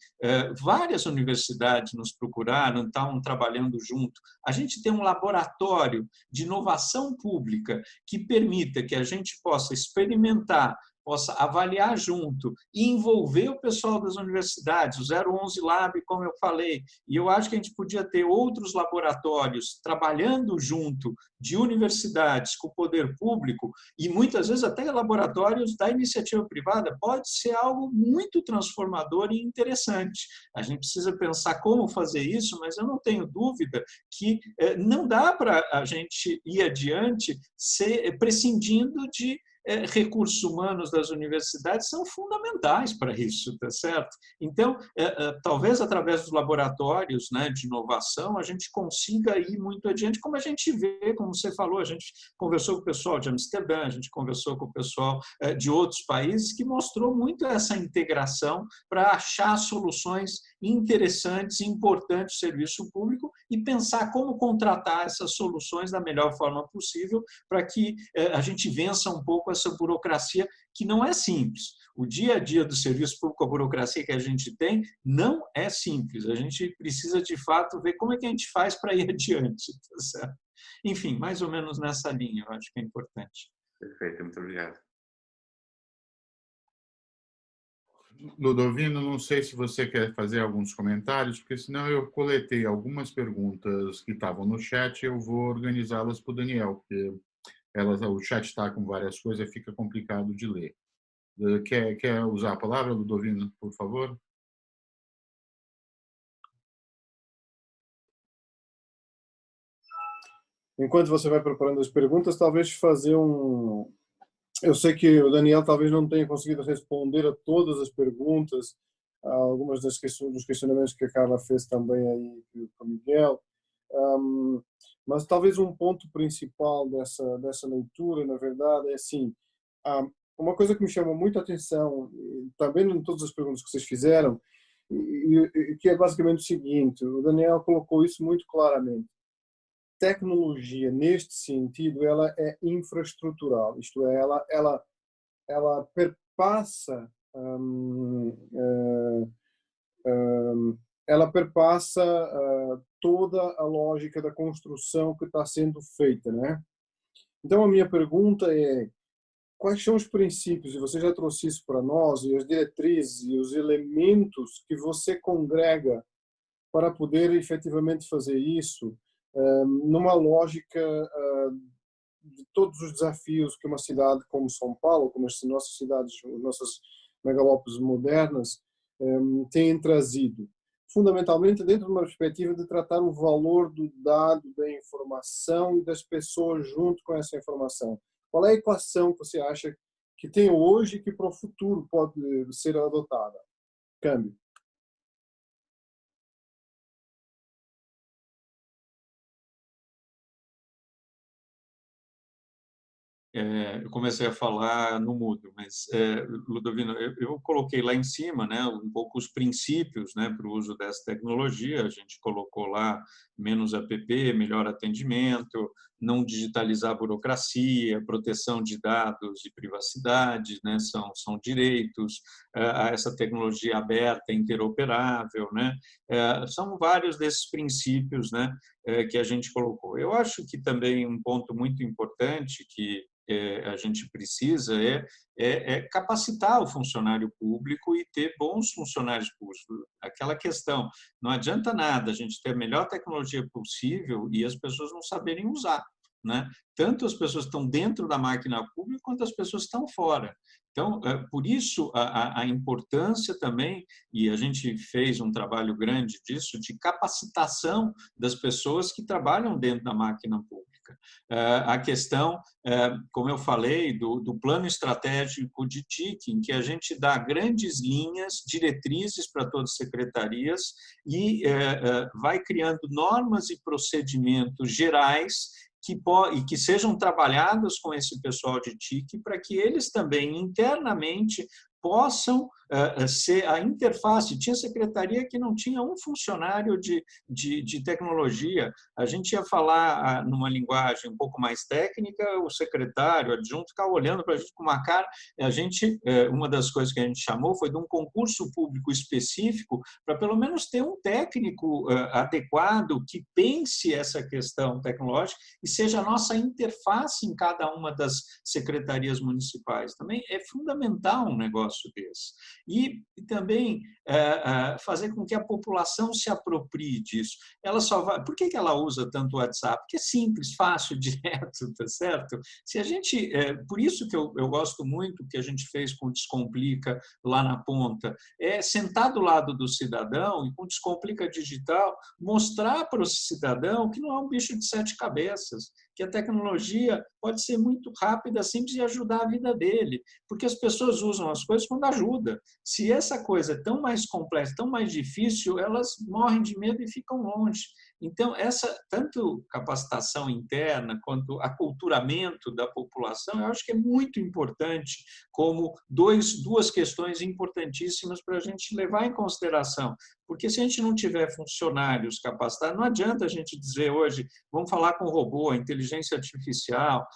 várias universidades nos procuraram, estavam trabalhando junto. A gente tem um laboratório de inovação pública que permita que a gente possa experimentar, possa avaliar junto e envolver o pessoal das universidades, o 011 Lab, como eu falei. E eu acho que a gente podia ter outros laboratórios trabalhando junto de universidades com o poder público e muitas vezes até laboratórios da iniciativa privada. Pode ser algo muito transformador e interessante. A gente precisa pensar como fazer isso, mas eu não tenho dúvida que não dá para a gente ir adiante prescindindo de recursos humanos das universidades são fundamentais para isso, tá certo? Então, talvez através dos laboratórios, né, de inovação, a gente consiga ir muito adiante, como a gente vê, como você falou, a gente conversou com o pessoal de Amsterdã, a gente conversou com o pessoal de outros países, que mostrou muito essa integração para achar soluções interessantes e importantes do serviço público e pensar como contratar essas soluções da melhor forma possível para que a gente vença um pouco essa burocracia que não é simples. O dia a dia do serviço público, a burocracia que a gente tem, não é simples. A gente precisa, de fato, ver como é que a gente faz para ir adiante. Tá certo? Enfim, mais ou menos nessa linha, eu acho que é importante. Perfeito, muito obrigado. Ludovino, não sei se você quer fazer alguns comentários, porque senão eu coletei algumas perguntas que estavam no chat e eu vou organizá-las para o Daniel, porque o chat está com várias coisas, fica complicado de ler. Quer usar a palavra, Ludovino, por favor? Enquanto você vai preparando as perguntas, talvez fazer um... Eu sei que o Daniel talvez não tenha conseguido responder a todas as perguntas, a algumas dos questionamentos que a Carla fez também aí para o Miguel, mas talvez um ponto principal dessa leitura, na verdade, é assim, uma coisa que me chamou muita atenção, também em todas as perguntas que vocês fizeram, que é basicamente o seguinte: o Daniel colocou isso muito claramente. Tecnologia, neste sentido, ela é infraestrutural, isto é, ela perpassa toda a lógica da construção que está sendo feita, né? Então a minha pergunta é: quais são os princípios, e você já trouxe isso para nós, e as diretrizes e os elementos que você congrega para poder efetivamente fazer isso, numa lógica de todos os desafios que uma cidade como São Paulo, como as nossas cidades, as nossas megalópolis modernas, têm trazido? Fundamentalmente dentro de uma perspectiva de tratar o valor do dado, da informação e das pessoas junto com essa informação. Qual é a equação que você acha que tem hoje e que para o futuro pode ser adotada? Câmbio. Eu comecei a falar no mudo, mas, Ludovino, eu coloquei lá em cima, né, um pouco os princípios, né, para o uso dessa tecnologia. A gente colocou lá menos app, melhor atendimento, não digitalizar a burocracia, proteção de dados e privacidade, né, são direitos, a essa tecnologia aberta, interoperável, né, são vários desses princípios, né, que a gente colocou. Eu acho que também um ponto muito importante que a gente precisa é capacitar o funcionário público e ter bons funcionários públicos. Aquela questão, não adianta nada a gente ter a melhor tecnologia possível e as pessoas não saberem usar, né? Tanto as pessoas que estão dentro da máquina pública quanto as pessoas que estão fora. Então, por isso, a importância também, e a gente fez um trabalho grande disso, de capacitação das pessoas que trabalham dentro da máquina pública. A questão, como eu falei, do plano estratégico de TIC, em que a gente dá grandes linhas, diretrizes para todas as secretarias e vai criando normas e procedimentos gerais que sejam trabalhados com esse pessoal de TIC para que eles também internamente possam ser a interface. Tinha secretaria que não tinha um funcionário de tecnologia. A gente ia falar numa linguagem um pouco mais técnica, o secretário, o adjunto, ficava olhando para a gente com uma cara. Uma das coisas que a gente chamou foi de um concurso público específico para pelo menos ter um técnico adequado que pense essa questão tecnológica e seja a nossa interface em cada uma das secretarias municipais. Também é fundamental um negócio desse. E também fazer com que a população se aproprie disso. Ela só vai... Por que ela usa tanto o WhatsApp? Porque é simples, fácil, direto, tá certo? Se a gente... Por isso que eu gosto muito que a gente fez com o Descomplica lá na ponta, é sentar do lado do cidadão e com o Descomplica Digital mostrar para o cidadão que não é um bicho de 7 cabeças, que a tecnologia pode ser muito rápida, simples e ajudar a vida dele, porque as pessoas usam as coisas quando ajuda. Se essa coisa é tão mais complexa, tão mais difícil, elas morrem de medo e ficam longe. Então, tanto capacitação interna quanto aculturamento da população, eu acho que é muito importante como duas questões importantíssimas para a gente levar em consideração. Porque se a gente não tiver funcionários capacitados, não adianta a gente dizer hoje, vamos falar com robô, inteligência artificial,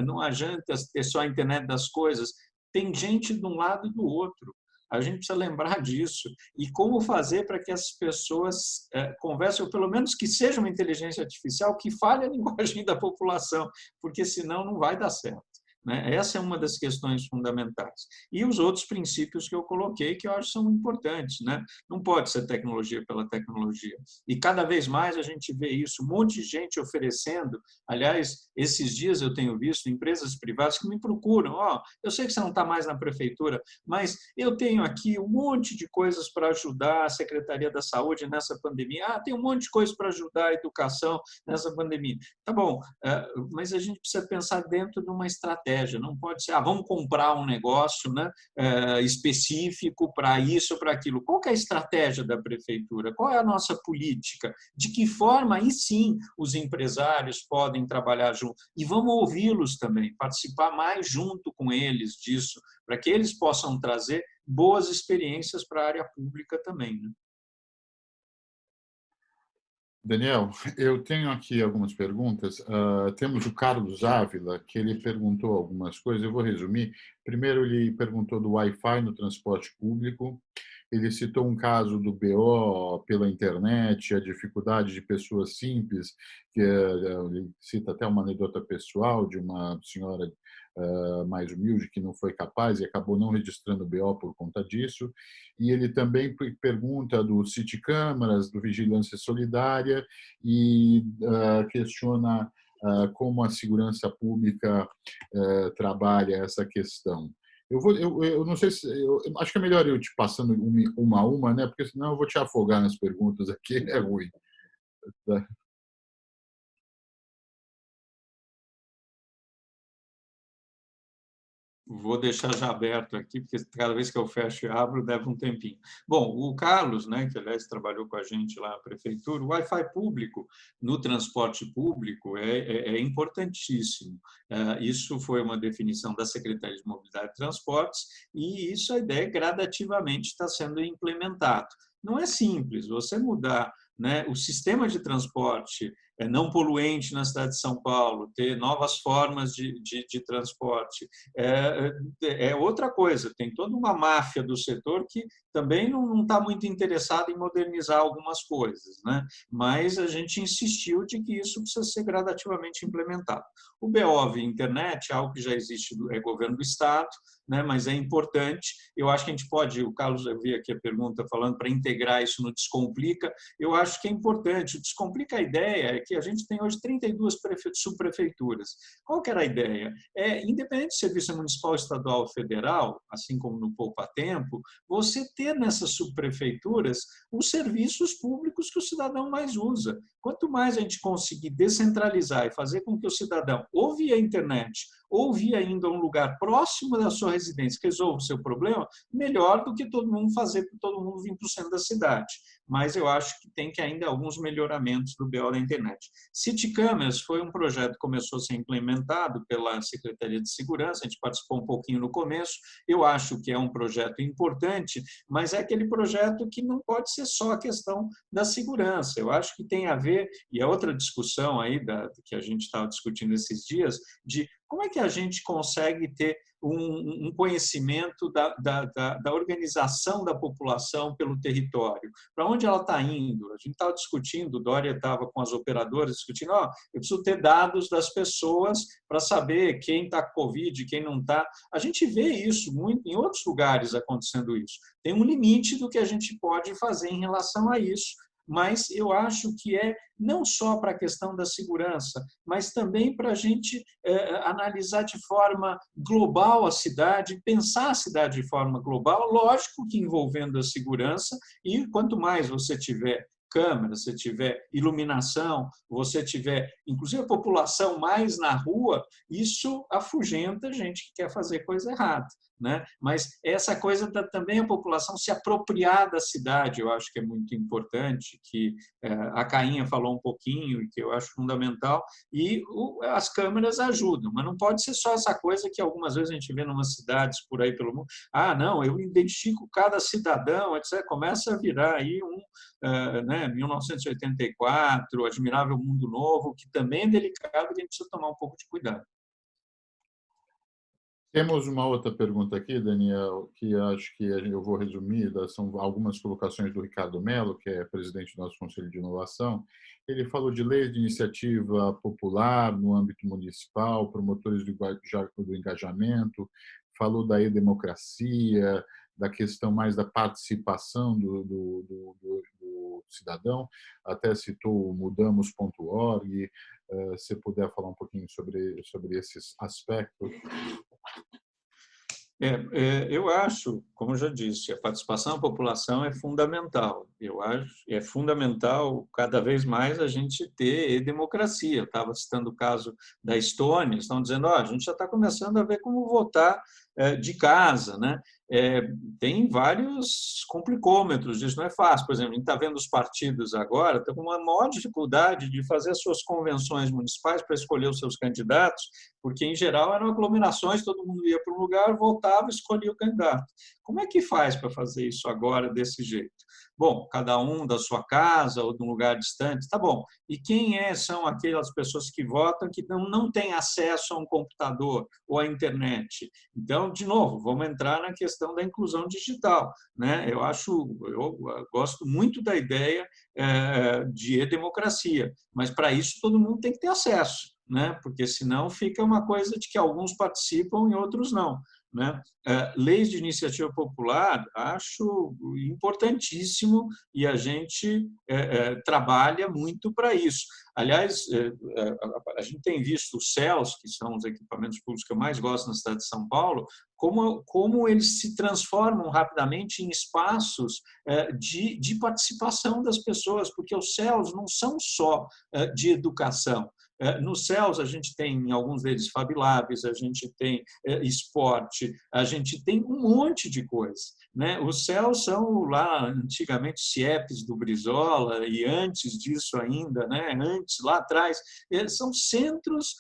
não adianta ter só a internet das coisas. Tem gente de um lado e do outro. A gente precisa lembrar disso. E como fazer para que as pessoas conversem, ou pelo menos que seja uma inteligência artificial que fale a linguagem da população, porque senão não vai dar certo. Né? Essa é uma das questões fundamentais. E os outros princípios que eu coloquei, que eu acho são importantes. Né? Não pode ser tecnologia pela tecnologia. E cada vez mais a gente vê isso, um monte de gente oferecendo. Aliás, esses dias eu tenho visto empresas privadas que me procuram. Eu sei que você não está mais na prefeitura, mas eu tenho aqui um monte de coisas para ajudar a Secretaria da Saúde nessa pandemia. Tem um monte de coisas para ajudar a educação nessa pandemia. Tá bom, mas a gente precisa pensar dentro de uma estratégia. Não pode ser, vamos comprar um negócio, né, específico para isso, para aquilo. Qual que é a estratégia da prefeitura? Qual é a nossa política? De que forma, aí sim, os empresários podem trabalhar junto? E vamos ouvi-los também, participar mais junto com eles disso, para que eles possam trazer boas experiências para a área pública também. Né? Daniel, eu tenho aqui algumas perguntas. Temos o Carlos Ávila, que ele perguntou algumas coisas, eu vou resumir. Primeiro, ele perguntou do Wi-Fi no transporte público. Ele citou um caso do BO pela internet, a dificuldade de pessoas simples, que ele cita até uma anedota pessoal de uma senhora mais humilde que não foi capaz e acabou não registrando o BO por conta disso. E ele também pergunta do City Câmaras, do Vigilância Solidária e questiona como a segurança pública trabalha essa questão. Eu não sei se... Eu acho que é melhor eu te passando uma a uma, né? Porque senão eu vou te afogar nas perguntas aqui, é ruim. Tá? Vou deixar já aberto aqui, porque cada vez que eu fecho e abro, leva um tempinho. Bom, o Carlos, né, que, aliás, trabalhou com a gente lá na prefeitura, o Wi-Fi público no transporte público é importantíssimo. Isso foi uma definição da Secretaria de Mobilidade e Transportes, e isso, a ideia, gradativamente está sendo implementado. Não é simples, você mudar, né, o sistema de transporte não poluente na cidade de São Paulo, ter novas formas de transporte, é outra coisa. Tem toda uma máfia do setor que também não está muito interessada em modernizar algumas coisas, né? Mas a gente insistiu de que isso precisa ser gradativamente implementado. O BO via internet é algo que já existe, é governo do Estado, né? Mas é importante. Eu acho que a gente pode, o Carlos, eu vi aqui a pergunta falando para integrar isso no Descomplica, eu acho que é importante. O Descomplica, a ideia é que a gente tem hoje 32 subprefeituras. Qual que era a ideia? Independente de serviço municipal, estadual ou federal, assim como no Poupa Tempo, você ter nessas subprefeituras os serviços públicos que o cidadão mais usa. Quanto mais a gente conseguir descentralizar e fazer com que o cidadão, ou via internet, ou via ainda um lugar próximo da sua residência, resolva o seu problema, melhor do que todo mundo fazer para todo mundo vir para o centro da cidade. Mas eu acho que tem que ainda alguns melhoramentos do BO da internet. City Cameras foi um projeto que começou a ser implementado pela Secretaria de Segurança, a gente participou um pouquinho no começo, eu acho que é um projeto importante, mas é aquele projeto que não pode ser só a questão da segurança. Eu acho que tem a ver, e é outra discussão aí que a gente estava discutindo esses dias, de como é que a gente consegue ter um conhecimento da organização da população pelo território, para onde ela está indo. A gente estava discutindo, o Dória estava com as operadoras discutindo, eu preciso ter dados das pessoas para saber quem está com Covid, quem não está. A gente vê isso muito em outros lugares acontecendo isso. Tem um limite do que a gente pode fazer em relação a isso, mas eu acho que não só para a questão da segurança, mas também para a gente analisar de forma global a cidade, pensar a cidade de forma global, lógico que envolvendo a segurança, e quanto mais você tiver câmera, você tiver iluminação, você tiver, inclusive, a população mais na rua, isso afugenta gente que quer fazer coisa errada, né? Mas essa coisa também a população se apropriar da cidade, eu acho que é muito importante, que a Cainha falou um pouquinho e que eu acho fundamental, e as câmeras ajudam, mas não pode ser só essa coisa que algumas vezes a gente vê em umas cidades por aí pelo mundo, não, eu identifico cada cidadão, etc. Começa a virar aí 1984, Admirável Mundo Novo, que também é delicado e a gente precisa tomar um pouco de cuidado. Temos uma outra pergunta aqui, Daniel, que acho que eu vou resumir, são algumas colocações do Ricardo Mello, que é presidente do nosso Conselho de Inovação. Ele falou de leis de iniciativa popular no âmbito municipal, promotores do engajamento, falou da e-democracia, da questão mais da participação do cidadão, até citou o mudamos.org. Se puder falar um pouquinho sobre esses aspectos. Eu acho, como eu já disse, a participação da população é fundamental. Eu acho que é fundamental, cada vez mais, a gente ter democracia. Eu estava citando o caso da Estônia, estão dizendo a gente já está começando a ver como votar de casa, né? Tem vários complicômetros, isso não é fácil. Por exemplo, a gente está vendo os partidos agora, estão com uma maior dificuldade de fazer as suas convenções municipais para escolher os seus candidatos, porque, em geral, eram aglomerações, todo mundo ia para um lugar, votava e escolhia o candidato. Como é que faz para fazer isso agora desse jeito? Bom, cada um da sua casa ou de um lugar distante, tá bom. E quem são aquelas pessoas que votam que não têm acesso a um computador ou à internet? Então, de novo, vamos entrar na questão da inclusão digital, né? Eu gosto muito da ideia de e-democracia, mas para isso todo mundo tem que ter acesso, né? Porque senão fica uma coisa de que alguns participam e outros não, né? Leis de iniciativa popular, acho importantíssimo e a gente trabalha muito para isso. Aliás, a gente tem visto os CELs, que são os equipamentos públicos que eu mais gosto na cidade de São Paulo, como eles se transformam rapidamente em espaços de participação das pessoas, porque os CELs não são só de educação. Nos CELs, a gente tem, em alguns deles, Fab Labs, a gente tem esporte, a gente tem um monte de coisa, né? Os CELs são lá, antigamente, CIEPs do Brizola, e antes disso ainda, né? Antes, lá atrás, são centros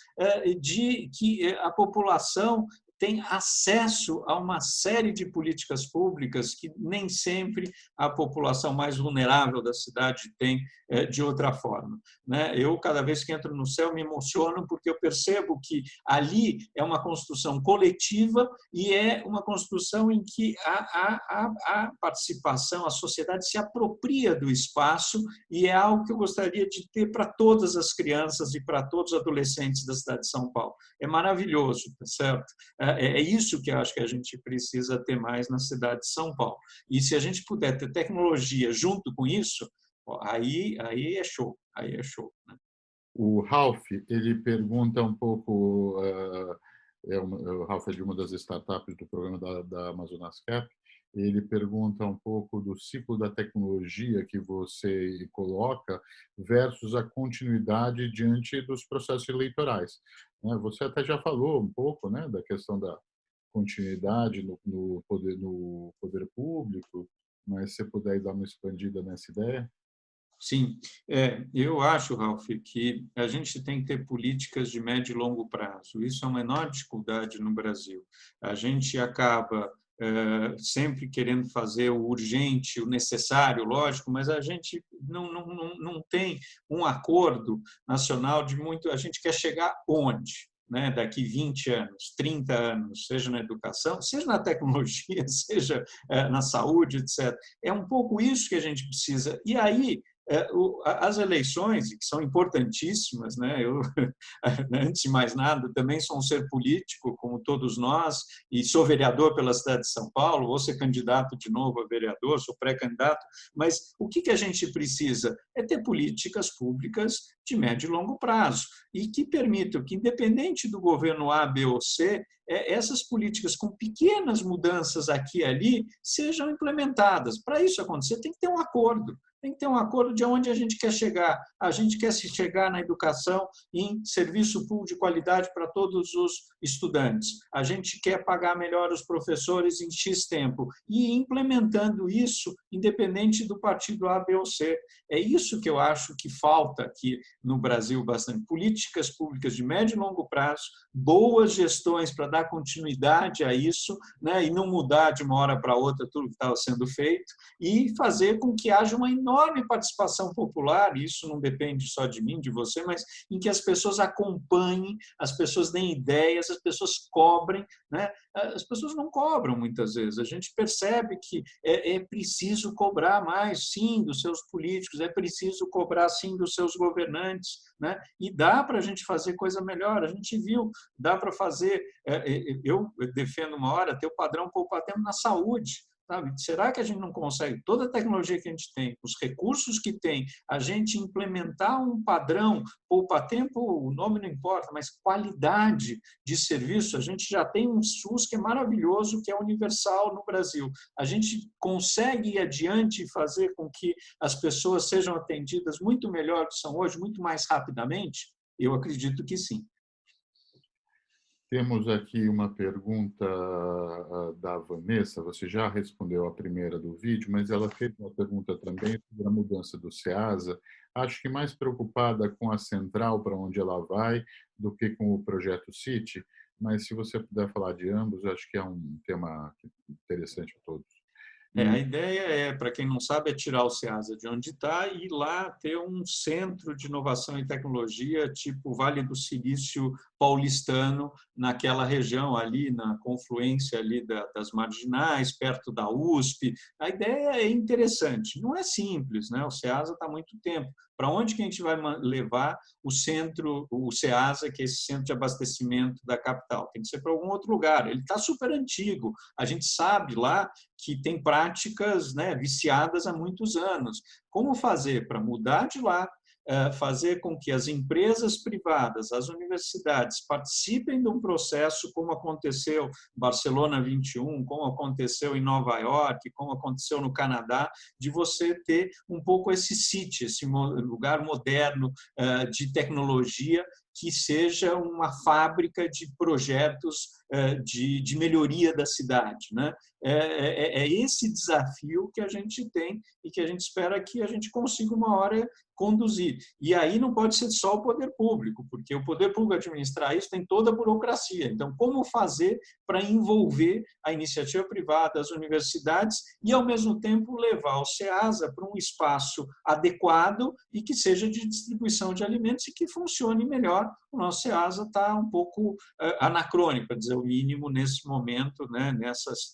de que a população tem acesso a uma série de políticas públicas que nem sempre a população mais vulnerável da cidade tem de outra forma. Eu, cada vez que entro no CEL, me emociono porque eu percebo que ali é uma construção coletiva e é uma construção em que a participação, a sociedade se apropria do espaço e é algo que eu gostaria de ter para todas as crianças e para todos os adolescentes da cidade de São Paulo. É maravilhoso, tá certo? É isso que eu acho que a gente precisa ter mais na cidade de São Paulo. E se a gente puder ter tecnologia junto com isso, aí é show, aí é show. Né? O Ralph, ele pergunta um pouco, o Ralph é de uma das startups do programa da Amazonas Cap, ele pergunta um pouco do ciclo da tecnologia que você coloca versus a continuidade diante dos processos eleitorais. Você até já falou um pouco, né, da questão da continuidade no poder público, mas se você puder dar uma expandida nessa ideia. Sim, eu acho, Ralph, que a gente tem que ter políticas de médio e longo prazo. Isso é uma enorme dificuldade no Brasil. A gente acaba sempre querendo fazer o urgente, o necessário, lógico, mas a gente não tem um acordo nacional de muito... A gente quer chegar onde? Né, daqui 20 anos, 30 anos, seja na educação, seja na tecnologia, seja na saúde, etc. É um pouco isso que a gente precisa. E aí, as eleições, que são importantíssimas, né? Eu, antes de mais nada, também sou um ser político, como todos nós, e sou vereador pela cidade de São Paulo, vou ser candidato de novo a vereador, sou pré-candidato, mas o que a gente precisa é ter políticas públicas de médio e longo prazo, e que permitam que, independente do governo A, B ou C, essas políticas com pequenas mudanças aqui e ali sejam implementadas. Para isso acontecer, tem que ter um acordo. Tem que ter um acordo de onde a gente quer chegar. A gente quer se chegar na educação em serviço público de qualidade para todos os estudantes. A gente quer pagar melhor os professores em X tempo. E implementando isso, independente do partido A, B ou C. É isso que eu acho que falta aqui no Brasil bastante. Políticas públicas de médio e longo prazo, boas gestões para dar continuidade a isso, né, e não mudar de uma hora para outra tudo que estava sendo feito, e fazer com que haja uma enorme participação popular, e isso não depende só de mim, de você, mas em que as pessoas acompanhem, as pessoas deem ideias, as pessoas cobrem, né? As pessoas não cobram muitas vezes, a gente percebe que é preciso cobrar mais, sim, dos seus políticos, é preciso cobrar, sim, dos seus governantes, né? E dá para a gente fazer coisa melhor, a gente viu, dá para fazer, eu defendo uma hora, ter o padrão poupa-tempo na saúde. Sabe? Será que a gente não consegue, toda a tecnologia que a gente tem, os recursos que tem, a gente implementar um padrão, poupa-tempo, o nome não importa, mas qualidade de serviço? A gente já tem um SUS que é maravilhoso, que é universal no Brasil. A gente consegue ir adiante e fazer com que as pessoas sejam atendidas muito melhor do que são hoje, muito mais rapidamente? Eu acredito que sim. Temos aqui uma pergunta da Vanessa, você já respondeu a primeira do vídeo, mas ela fez uma pergunta também sobre a mudança do SEASA. Acho que mais preocupada com a central, para onde ela vai, do que com o projeto City, mas se você puder falar de ambos, acho que é um tema interessante para todos. A ideia para quem não sabe, é tirar o SEASA de onde está e ir lá ter um centro de inovação e tecnologia, tipo Vale do Silício paulistano, naquela região ali, na confluência ali das marginais, perto da USP. A ideia é interessante, não é simples, né? O SEASA está há muito tempo. Para onde que a gente vai levar o centro, o SEASA, que é esse centro de abastecimento da capital? Tem que ser para algum outro lugar. Ele está super antigo. A gente sabe lá que tem práticas, né, viciadas há muitos anos. Como fazer para mudar de lá, fazer com que as empresas privadas, as universidades, participem de um processo como aconteceu em Barcelona 21, como aconteceu em Nova York, como aconteceu no Canadá, de você ter um pouco esse City, esse lugar moderno de tecnologia, que seja uma fábrica de projetos de melhoria da cidade, né? É esse desafio que a gente tem e que a gente espera que a gente consiga uma hora conduzir. E aí não pode ser só o poder público, porque o poder público administrar isso tem toda a burocracia. Então, como fazer para envolver a iniciativa privada, as universidades e, ao mesmo tempo, levar o SEASA para um espaço adequado e que seja de distribuição de alimentos e que funcione melhor. O nosso SEASA está um pouco anacrônico, para dizer o mínimo, nesse momento, né?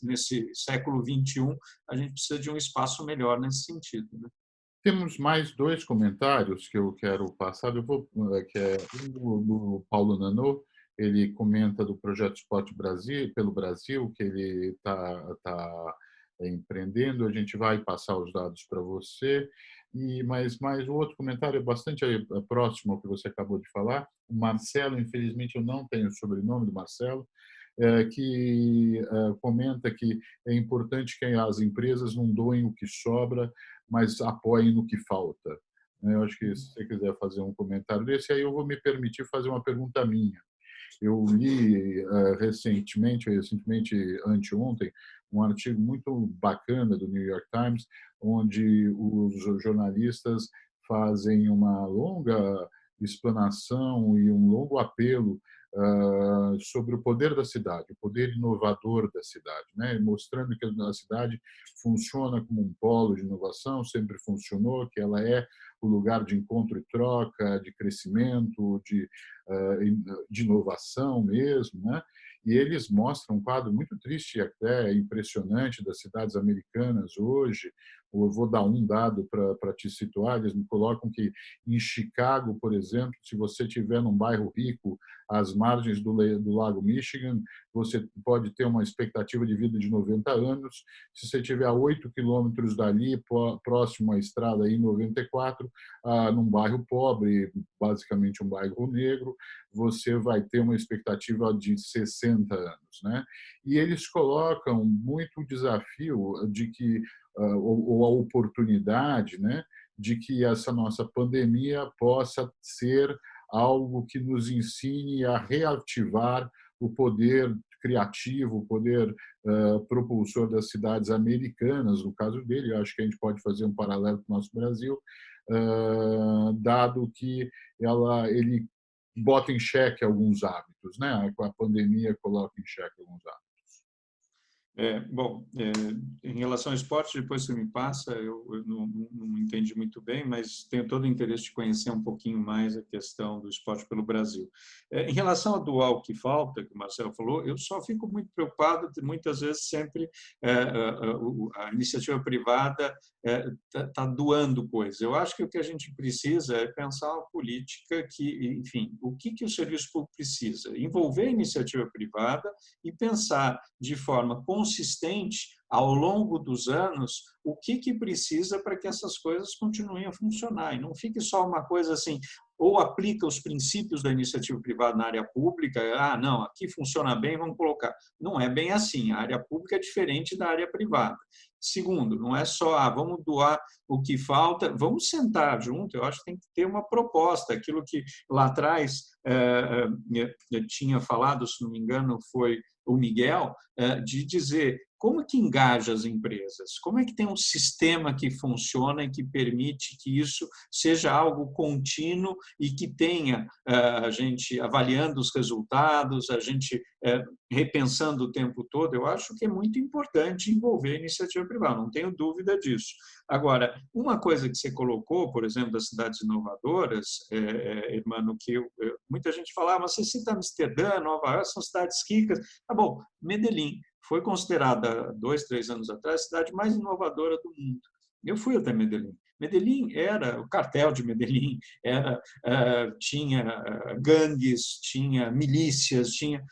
Nesse século XXI, a gente precisa de um espaço melhor nesse sentido, né? Temos mais 2 comentários que eu quero passar. Que é um do Paulo Nanot. Ele comenta do projeto Spot Brasil, pelo Brasil, que ele está empreendendo. A gente vai passar os dados para você. Mas o outro comentário é bastante próximo ao que você acabou de falar. O Marcelo, infelizmente, eu não tenho o sobrenome do Marcelo, que comenta que é importante que as empresas não doem o que sobra, mas apoiem no que falta. Eu acho que se você quiser fazer um comentário desse, aí eu vou me permitir fazer uma pergunta minha. Eu li recentemente, anteontem, um artigo muito bacana do New York Times, onde os jornalistas fazem uma longa explanação e um longo apelo sobre o poder da cidade, o poder inovador da cidade, né? Mostrando que a cidade funciona como um polo de inovação, sempre funcionou, que ela é o lugar de encontro e troca, de crescimento, de inovação mesmo, né? E eles mostram um quadro muito triste e até impressionante das cidades americanas hoje. Eu vou dar um dado para te situar. Eles me colocam que em Chicago, por exemplo, se você estiver num bairro rico, às margens do Lago Michigan, você pode ter uma expectativa de vida de 90 anos. Se você estiver a 8 quilômetros dali, próximo à estrada I-94, num bairro pobre, basicamente um bairro negro, você vai ter uma expectativa de 60 anos, né? E eles colocam muito o desafio de que, ou a oportunidade, né, de que essa nossa pandemia possa ser algo que nos ensine a reativar o poder criativo, o poder propulsor das cidades americanas, no caso dele. Eu acho que a gente pode fazer um paralelo com o nosso Brasil, dado que ele bota em xeque alguns hábitos, né? A pandemia coloca em xeque alguns hábitos. Em relação ao esporte, depois você me passa, eu não entendi muito bem, mas tenho todo o interesse de conhecer um pouquinho mais a questão do esporte pelo Brasil. Em relação a doar o que falta, que o Marcelo falou, eu só fico muito preocupado de muitas vezes sempre a iniciativa privada está doando coisas. Eu acho que o que a gente precisa é pensar uma política que, enfim, o que o serviço público precisa? Envolver a iniciativa privada e pensar de forma consistente ao longo dos anos o que precisa para que essas coisas continuem a funcionar e não fique só uma coisa assim, ou aplica os princípios da iniciativa privada na área pública, não, aqui funciona bem, vamos colocar. Não é bem assim, a área pública é diferente da área privada. Segundo, não é só, vamos doar o que falta, vamos sentar junto, eu acho que tem que ter uma proposta, aquilo que lá atrás eu tinha falado, se não me engano, foi o Miguel, de dizer como que engaja as empresas, como é que tem um sistema que funciona e que permite que isso seja algo contínuo e que tenha a gente avaliando os resultados, a gente repensando o tempo todo. Eu acho que é muito importante envolver a iniciativa privada, não tenho dúvida disso. Agora, uma coisa que você colocou, por exemplo, das cidades inovadoras, Hermano, que muita gente fala, mas você cita Amsterdã, Nova York, são cidades ricas. Tá bom, Medellín foi considerada, 2, 3 anos atrás, a cidade mais inovadora do mundo. Eu fui até Medellín. Medellín era, o cartel de Medellín tinha gangues, tinha milícias, tinha...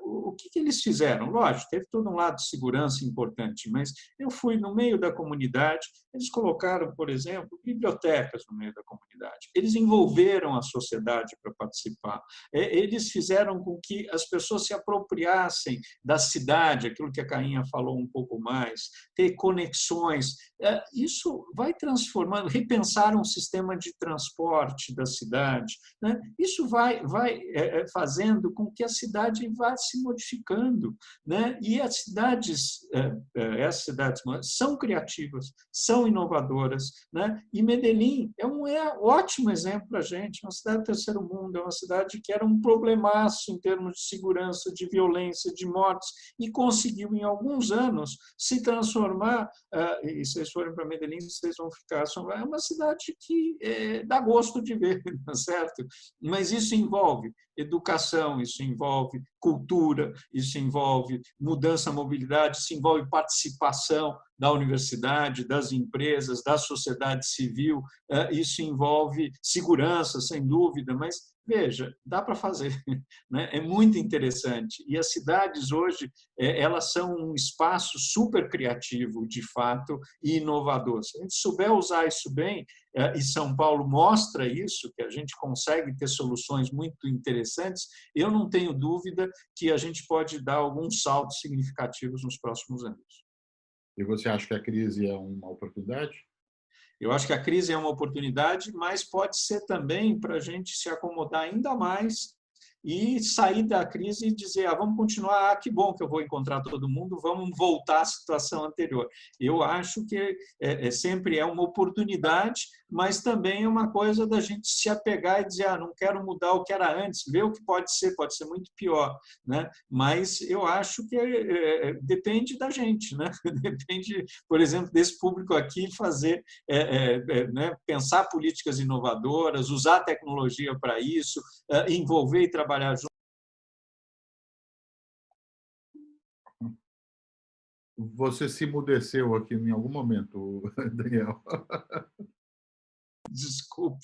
O que eles fizeram? Lógico, teve todo um lado de segurança importante, mas eu fui no meio da comunidade, eles colocaram, por exemplo, bibliotecas no meio da comunidade. eles envolveram a sociedade para participar. Eles fizeram com que as pessoas se apropriassem da cidade, aquilo que a Cainha falou um pouco mais, ter conexões. Isso vai transformando, repensar um sistema de transporte da cidade, né? Isso vai fazendo com que a cidade vá se modificando, né? E as essas cidades são criativas, são inovadoras, né? E Medellín é um ótimo exemplo para a gente, uma cidade do terceiro mundo, é uma cidade que era um problemaço em termos de segurança, de violência, de mortes, e conseguiu, em alguns anos, se transformar, e se vocês forem para Medellín, vocês vão ficar, é uma cidade que dá gosto de ver, certo? Mas isso envolve educação, isso envolve cultura, isso envolve mudança, mobilidade, isso envolve participação da universidade, das empresas, da sociedade civil, isso envolve segurança, sem dúvida, mas veja, dá para fazer, né? É muito interessante. E as cidades hoje, elas são um espaço super criativo, de fato, e inovador. Se a gente souber usar isso bem, e São Paulo mostra isso, que a gente consegue ter soluções muito interessantes, eu não tenho dúvida que a gente pode dar alguns saltos significativos nos próximos anos. E você acha que a crise é uma oportunidade? Eu acho que a crise é uma oportunidade, mas pode ser também para a gente se acomodar ainda mais e sair da crise e dizer, vamos continuar, que bom que eu vou encontrar todo mundo, vamos voltar à situação anterior. Eu acho que sempre é uma oportunidade, mas também é uma coisa da gente se apegar e dizer, não quero mudar o que era antes, ver o que pode ser muito pior, né? Mas eu acho que depende da gente, né? Depende, por exemplo, desse público aqui fazer, né? Pensar políticas inovadoras, usar a tecnologia para isso, envolver e trabalhar junto. Você se emudeceu aqui em algum momento, Daniel? Desculpa.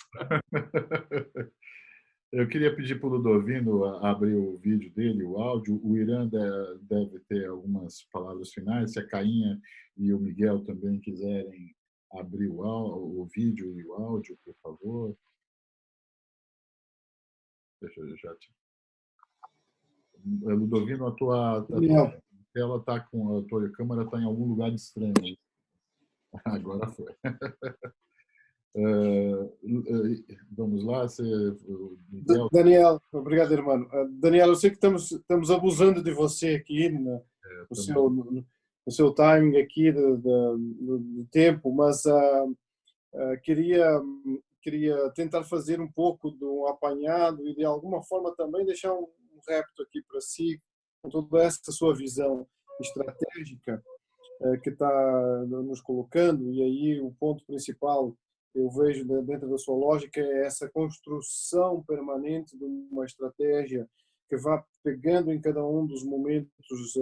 Eu queria pedir para o Ludovino abrir o vídeo dele, o áudio. O Irã deve ter algumas palavras finais. Se a Cainha e o Miguel também quiserem abrir o vídeo e o áudio, por favor. Deixa eu já te... Ludovino, a tua tela está com... A tua câmera está em algum lugar estranho. Agora foi. Vamos lá, Miguel. Daniel, obrigado, irmão. Daniel, eu sei que estamos abusando de você aqui no seu timing aqui do tempo, mas queria tentar fazer um pouco de um apanhado e de alguma forma também deixar um repto aqui para si, com toda essa sua visão estratégica que está nos colocando. E aí o ponto principal eu vejo dentro da sua lógica é essa construção permanente de uma estratégia que vá pegando em cada um dos momentos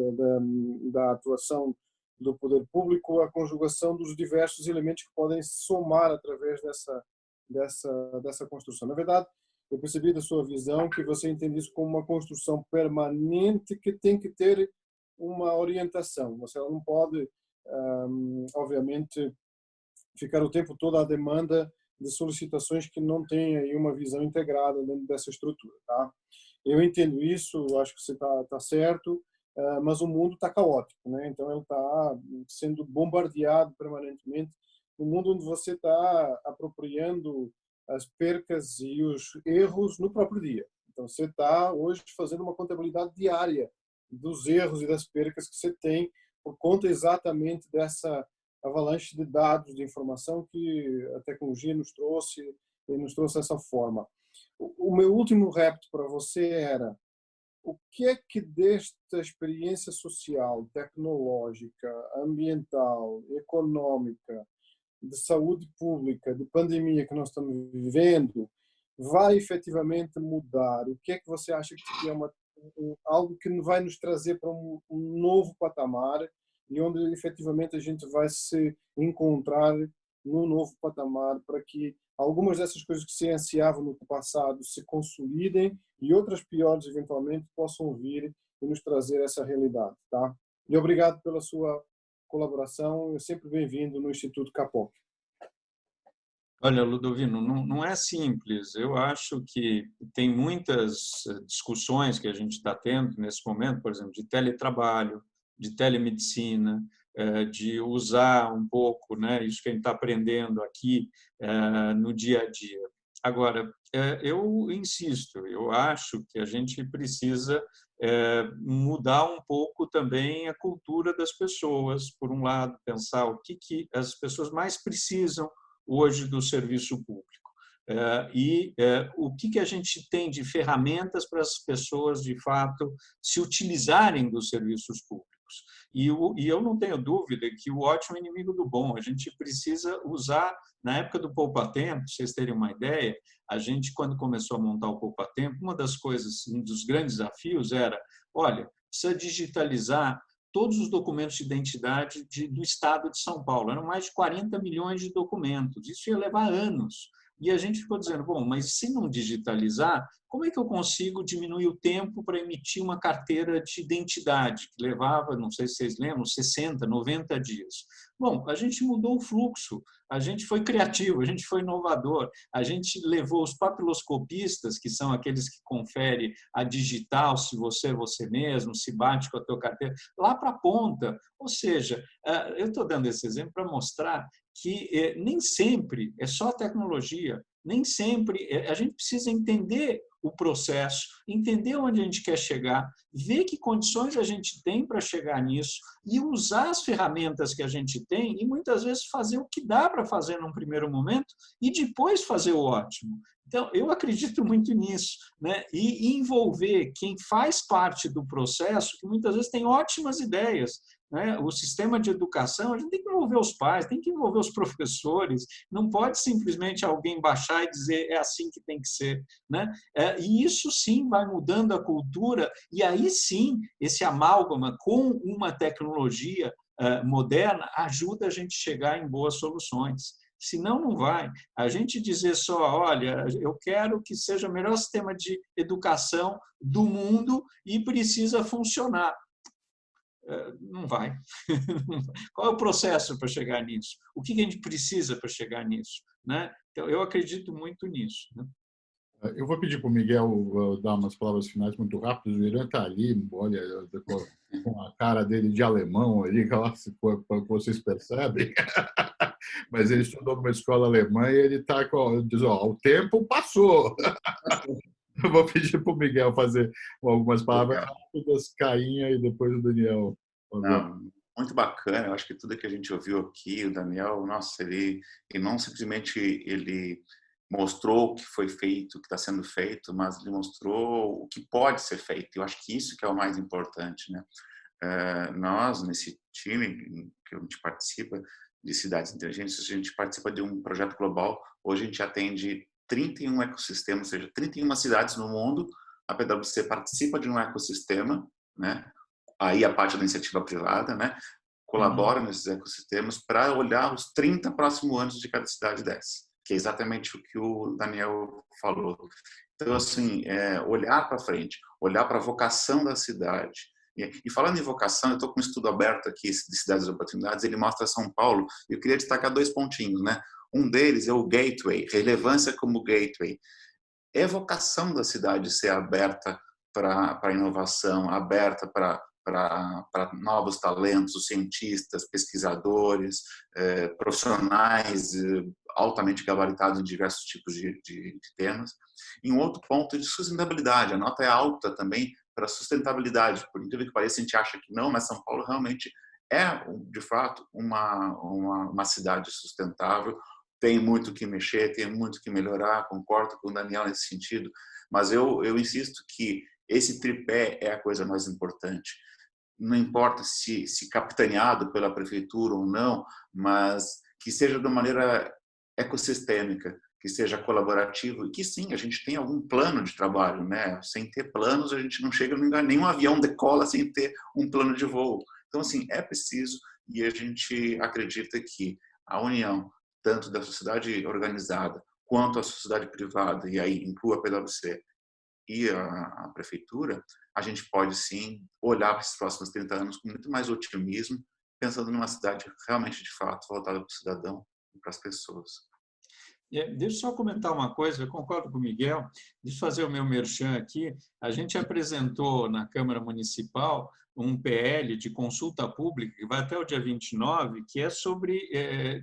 da atuação do poder público a conjugação dos diversos elementos que podem somar através dessa construção. Na verdade, eu percebi da sua visão que você entende isso como uma construção permanente que tem que ter uma orientação. Você não pode, obviamente, ficar o tempo todo à demanda de solicitações que não têm aí uma visão integrada dentro dessa estrutura, tá? Eu entendo isso, acho que você está certo, mas o mundo está caótico, né? Então ele está sendo bombardeado permanentemente, um mundo onde você está apropriando as percas e os erros no próprio dia. Então você está hoje fazendo uma contabilidade diária dos erros e das percas que você tem por conta exatamente dessa avalanche de dados, de informação que a tecnologia nos trouxe dessa forma. O meu último repto para você era: o que é que desta experiência social, tecnológica, ambiental, econômica, de saúde pública, de pandemia que nós estamos vivendo, vai efetivamente mudar? O que é que você acha que é algo que vai nos trazer para um novo patamar e onde efetivamente a gente vai se encontrar num novo patamar para que algumas dessas coisas que se ansiavam no passado se consolidem e outras piores eventualmente possam vir e nos trazer essa realidade, tá? E obrigado pela sua colaboração, é sempre bem-vindo no Instituto CAPOC. Olha, Ludovino, não é simples. Eu acho que tem muitas discussões que a gente está tendo nesse momento, por exemplo, de teletrabalho, de telemedicina, de usar um pouco, né, isso que a gente está aprendendo aqui no dia a dia. Agora, eu insisto, eu acho que a gente precisa mudar um pouco também a cultura das pessoas, por um lado, pensar o que as pessoas mais precisam hoje do serviço público. E o que a gente tem de ferramentas para as pessoas, de fato, se utilizarem dos serviços públicos. E eu não tenho dúvida que o ótimo é inimigo do bom. A gente precisa usar, na época do poupa-tempo, para vocês terem uma ideia, a gente, quando começou a montar o poupa-tempo, uma das coisas, um dos grandes desafios era, olha, precisa digitalizar todos os documentos de identidade do Estado de São Paulo. Eram mais de 40 milhões de documentos. Isso ia levar anos. E a gente ficou dizendo, bom, mas se não digitalizar, como é que eu consigo diminuir o tempo para emitir uma carteira de identidade, que levava, não sei se vocês lembram, 60, 90 dias? Bom, a gente mudou o fluxo, a gente foi criativo, a gente foi inovador, a gente levou os papiloscopistas, que são aqueles que conferem a digital, se você é você mesmo, se bate com a tua carteira, lá para a ponta. Ou seja, eu estou dando esse exemplo para mostrar que nem sempre é só tecnologia, nem sempre a gente precisa entender o processo, entender onde a gente quer chegar, ver que condições a gente tem para chegar nisso e usar as ferramentas que a gente tem e muitas vezes fazer o que dá para fazer num primeiro momento e depois fazer o ótimo. Então, eu acredito muito nisso, né? E envolver quem faz parte do processo, que muitas vezes tem ótimas ideias, né? O sistema de educação, a gente tem que envolver os pais, tem que envolver os professores, não pode simplesmente alguém baixar e dizer é assim que tem que ser, né? E isso sim vai mudando a cultura, e aí sim esse amálgama com uma tecnologia moderna ajuda a gente a chegar em boas soluções. Senão, não vai. A gente dizer só, olha, eu quero que seja o melhor sistema de educação do mundo e precisa funcionar. Não vai. Qual é o processo para chegar nisso? O que a gente precisa para chegar nisso? Né? Então, eu acredito muito nisso. Né? Eu vou pedir para o Miguel dar umas palavras finais muito rápidas. O Irã está ali, olha, com a cara dele de alemão ali, que vocês percebem. Mas ele estudou numa escola alemã e ele está diz, ó, o tempo passou. Eu vou pedir para o Miguel fazer algumas palavras rápidas, Cainha e depois o Daniel. Não, muito bacana. Eu acho que tudo que a gente ouviu aqui, o Daniel, nossa, ele não simplesmente ele mostrou o que foi feito, o que está sendo feito, mas ele mostrou o que pode ser feito. Eu acho que isso que é o mais importante, né? Nós, nesse time que a gente participa, de Cidades Inteligentes, a gente participa de um projeto global. Hoje a gente atende 31 ecossistemas, ou seja, 31 cidades no mundo. A PwC participa de um ecossistema, né? Aí a parte da iniciativa privada, né? Colabora nesses ecossistemas para olhar os 30 próximos anos de cada cidade dessa, que é exatamente o que o Daniel falou. Então, assim, olhar para frente, olhar para a vocação da cidade. E falando em vocação, eu estou com um estudo aberto aqui de Cidades de Oportunidades, ele mostra São Paulo, e eu queria destacar 2 pontinhos, né? Um deles é o gateway, relevância como gateway. É vocação da cidade ser aberta para a inovação, aberta para novos talentos, cientistas, pesquisadores, profissionais altamente gabaritados em diversos tipos de temas. E um outro ponto de sustentabilidade, a nota é alta também para sustentabilidade, por incrível que pareça, a gente acha que não, mas São Paulo realmente é, de fato, uma cidade sustentável. Tem muito que mexer, tem muito que melhorar, concordo com o Daniel nesse sentido, mas eu insisto que esse tripé é a coisa mais importante. Não importa se capitaneado pela prefeitura ou não, mas que seja de uma maneira ecossistêmica, que seja colaborativo e que sim, a gente tem algum plano de trabalho, né? Sem ter planos, a gente não chega a lugar, nenhum avião decola sem ter um plano de voo. Então, assim, é preciso e a gente acredita que a união tanto da sociedade organizada quanto a sociedade privada, e aí inclua a PwC e a prefeitura, a gente pode sim olhar para esses próximos 30 anos com muito mais otimismo, pensando numa cidade realmente de fato voltada para o cidadão e para as pessoas. Deixa eu só comentar uma coisa, eu concordo com o Miguel, deixa eu fazer o meu merchan aqui. A gente apresentou na Câmara Municipal um PL de consulta pública, que vai até o dia 29, que é sobre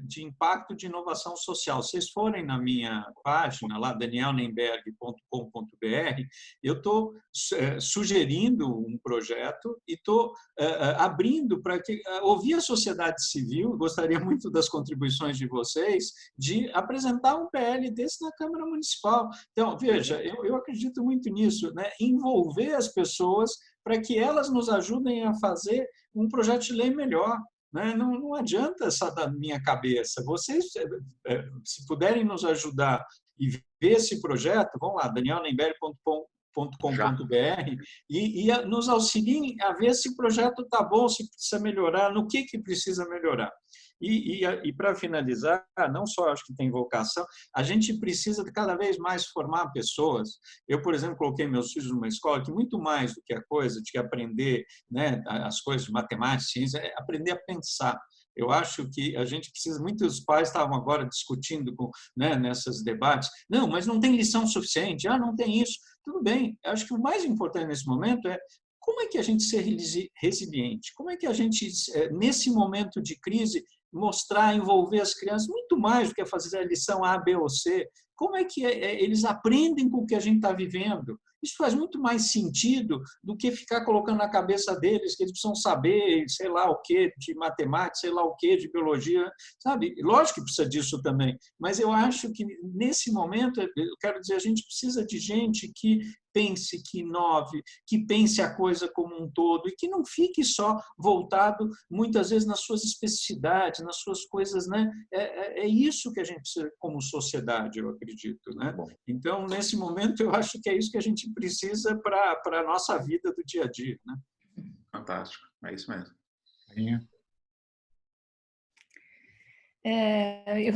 de impacto de inovação social. Se vocês forem na minha página, lá, danielnemberg.com.br, eu estou sugerindo um projeto e estou abrindo para ouvir a sociedade civil, gostaria muito das contribuições de vocês, de apresentar um PL desse na Câmara Municipal. Então, veja, eu acredito muito nisso, né? Envolver as pessoas para que elas nos ajudem a fazer um projeto de lei melhor. Né? Não adianta essa da minha cabeça. Vocês, se puderem nos ajudar e ver esse projeto, vão lá, danielnemberg.com.br e nos auxiliem a ver se o projeto está bom, se precisa melhorar, no que precisa melhorar. E para finalizar, não só acho que tem vocação, a gente precisa cada vez mais formar pessoas. Eu, por exemplo, coloquei meus filhos numa escola que muito mais do que a coisa de aprender, né, as coisas de matemática, ciência, é aprender a pensar. Eu acho que a gente precisa, muitos pais estavam agora discutindo né, nessas debates, não, mas não tem lição suficiente, não tem isso. Tudo bem, eu acho que o mais importante nesse momento é como é que a gente ser resiliente, como é que a gente, nesse momento de crise, mostrar, envolver as crianças muito mais do que fazer a lição A, B ou C. Como é que eles aprendem com o que a gente está vivendo? Isso faz muito mais sentido do que ficar colocando na cabeça deles que eles precisam saber, sei lá o que de matemática, sei lá o que de biologia, sabe? Lógico que precisa disso também, mas eu acho que nesse momento, eu quero dizer, a gente precisa de gente que pense, que inove, que pense a coisa como um todo e que não fique só voltado, muitas vezes, nas suas especificidades, nas suas coisas. Né? É isso que a gente precisa como sociedade, eu acredito. Né? Então, nesse momento, eu acho que é isso que a gente precisa para a nossa vida do dia a dia. Né? Fantástico, é isso mesmo.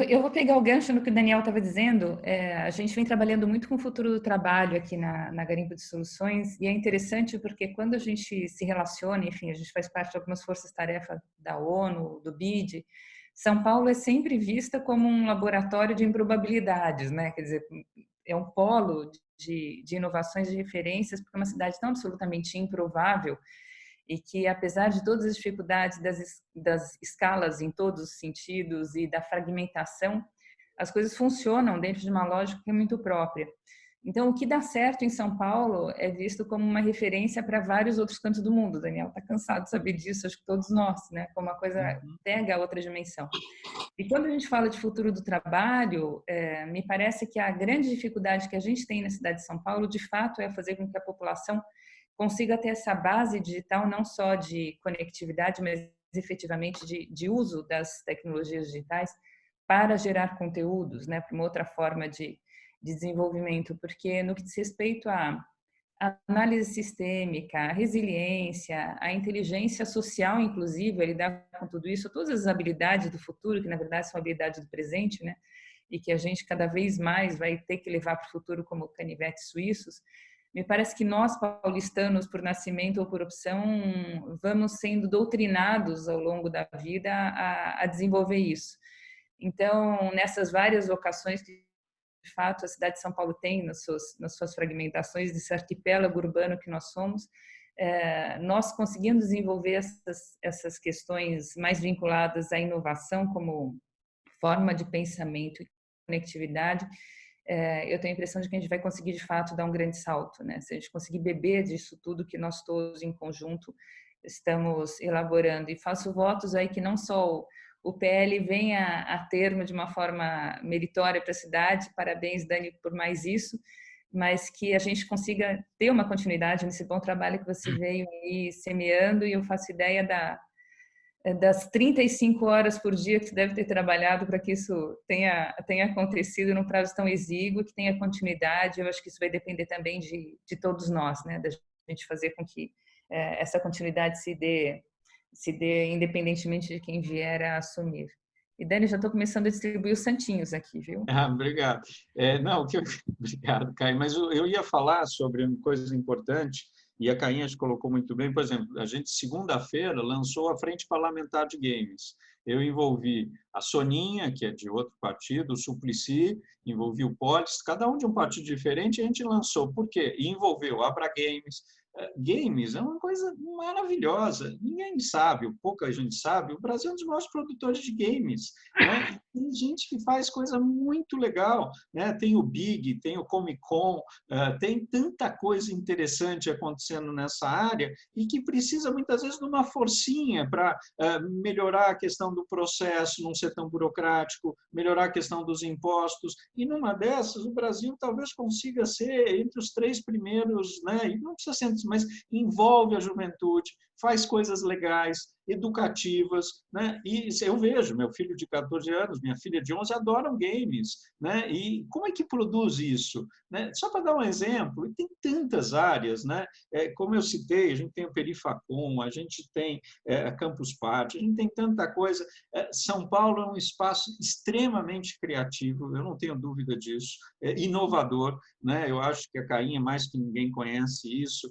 Eu vou pegar o gancho no que o Daniel estava dizendo. A gente vem trabalhando muito com o futuro do trabalho aqui na Garimpo de Soluções, e é interessante porque quando a gente se relaciona, enfim, a gente faz parte de algumas forças-tarefa da ONU, do BID, São Paulo é sempre vista como um laboratório de improbabilidades, né? Quer dizer, é um polo de inovações, de referências, porque é uma cidade tão absolutamente improvável, e que, apesar de todas as dificuldades das escalas em todos os sentidos e da fragmentação, as coisas funcionam dentro de uma lógica que é muito própria. Então, o que dá certo em São Paulo é visto como uma referência para vários outros cantos do mundo. O Daniel está cansado de saber disso, acho que todos nós, né? Como uma coisa pega a outra dimensão. E quando a gente fala de futuro do trabalho, me parece que a grande dificuldade que a gente tem na cidade de São Paulo, de fato, é fazer com que a população consiga ter essa base digital, não só de conectividade, mas efetivamente de uso das tecnologias digitais para gerar conteúdos, né, para uma outra forma de desenvolvimento, porque no que diz respeito à análise sistêmica, a resiliência, a inteligência social, inclusive, a lidar com tudo isso, todas as habilidades do futuro, que na verdade são habilidades do presente, né, e que a gente cada vez mais vai ter que levar para o futuro como canivetes suíços. Me parece que nós, paulistanos, por nascimento ou por opção, vamos sendo doutrinados ao longo da vida a desenvolver isso. Então, nessas várias vocações que, de fato, a cidade de São Paulo tem nas suas fragmentações, desse arquipélago urbano que nós somos, nós conseguimos desenvolver essas questões mais vinculadas à inovação como forma de pensamento e conectividade, eu tenho a impressão de que a gente vai conseguir, de fato, dar um grande salto, né? Se a gente conseguir beber disso tudo que nós todos, em conjunto, estamos elaborando. E faço votos aí que não só o PL venha a termo de uma forma meritória para a cidade, parabéns, Dani, por mais isso, mas que a gente consiga ter uma continuidade nesse bom trabalho que você veio aí semeando, e eu faço ideia das 35 horas por dia que você deve ter trabalhado para que isso tenha acontecido num prazo tão exíguo, que tenha continuidade. Eu acho que isso vai depender também de todos nós, né? Da gente fazer com que essa continuidade se dê independentemente de quem vier a assumir. E, Dani, já estou começando a distribuir os santinhos aqui, viu? Obrigado. Obrigado, Caio. Mas eu ia falar sobre uma coisa importante, e a Cainha colocou muito bem. Por exemplo, a gente, segunda-feira, lançou a Frente Parlamentar de Games. Eu envolvi a Soninha, que é de outro partido, o Suplicy, envolvi o Polis, cada um de um partido diferente, e a gente lançou. Por quê? E envolveu a Abra Games. Games é uma coisa maravilhosa. Ninguém sabe, pouca gente sabe, o Brasil é um dos maiores produtores de games, né? Tem gente que faz coisa muito legal, né? Tem o Big, tem o Comic Con, tem tanta coisa interessante acontecendo nessa área e que precisa muitas vezes de uma forcinha para melhorar a questão do processo, não ser tão burocrático, melhorar a questão dos impostos. E numa dessas, o Brasil talvez consiga ser entre os 3 primeiros, né? E não precisa ser, mas envolve a juventude, faz coisas legais, educativas, né? E eu vejo, meu filho de 14 anos, minha filha de 11 adoram games, né? E como é que produz isso? Né? Só para dar um exemplo, e tem tantas áreas, né? Como eu citei, a gente tem o Perifacom, a gente tem a Campus Party, a gente tem tanta coisa. São Paulo é um espaço extremamente criativo, eu não tenho dúvida disso, inovador, né? Eu acho que a Cainha, mais que ninguém conhece isso.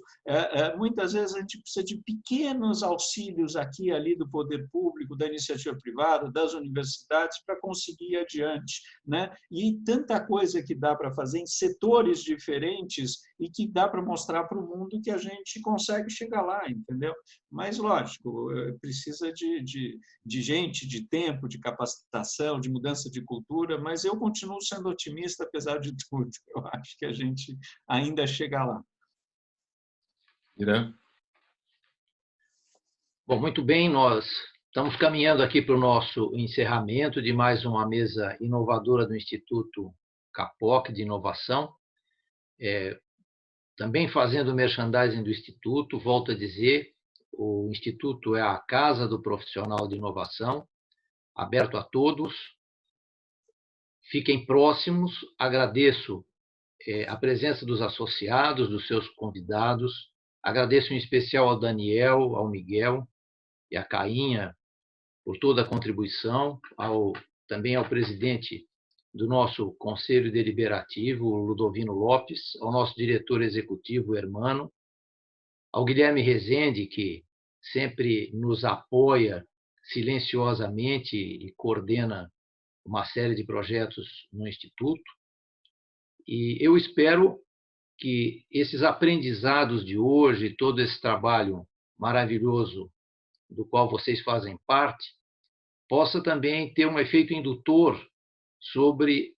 Muitas vezes a gente precisa de pequenos auxílios aqui e ali do poder público, da iniciativa privada, das universidades, para conseguir ir adiante, né? E tanta coisa que dá para fazer em setores diferentes e que dá para mostrar para o mundo que a gente consegue chegar lá, entendeu? Mas, lógico, precisa de gente, de tempo, de capacitação, de mudança de cultura, mas eu continuo sendo otimista, apesar de tudo. Eu acho que a gente ainda chega lá. Irã? Bom, muito bem, nós estamos caminhando aqui para o nosso encerramento de mais uma mesa inovadora do Instituto CAPOC de Inovação. Também fazendo merchandising do Instituto, volto a dizer, o Instituto é a casa do profissional de inovação, aberto a todos. Fiquem próximos, agradeço a presença dos associados, dos seus convidados, agradeço em especial ao Daniel, ao Miguel e à Cainha por toda a contribuição, também ao presidente do nosso Conselho Deliberativo, Ludovino Lopes, ao nosso diretor executivo, Hermano, ao Guilherme Rezende, que sempre nos apoia silenciosamente e coordena uma série de projetos no Instituto. E eu espero que esses aprendizados de hoje, todo esse trabalho maravilhoso do qual vocês fazem parte, possa também ter um efeito indutor sobre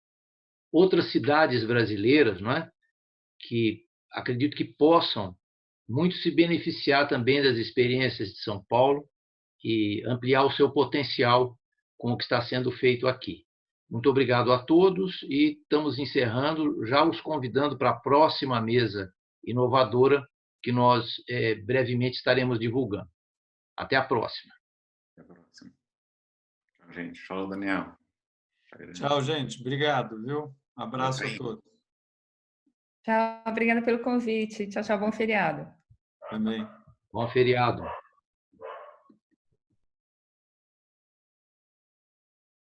outras cidades brasileiras, não é? Que acredito que possam muito se beneficiar também das experiências de São Paulo e ampliar o seu potencial com o que está sendo feito aqui. Muito obrigado a todos e estamos encerrando, já os convidando para a próxima mesa inovadora que nós brevemente estaremos divulgando. Até a próxima. Até a próxima. Tchau, gente. Tchau, Daniel. Tchau, gente. Obrigado, viu? Abraço a todos. Tchau, obrigada pelo convite. Tchau, tchau, bom feriado. Também. Bom feriado.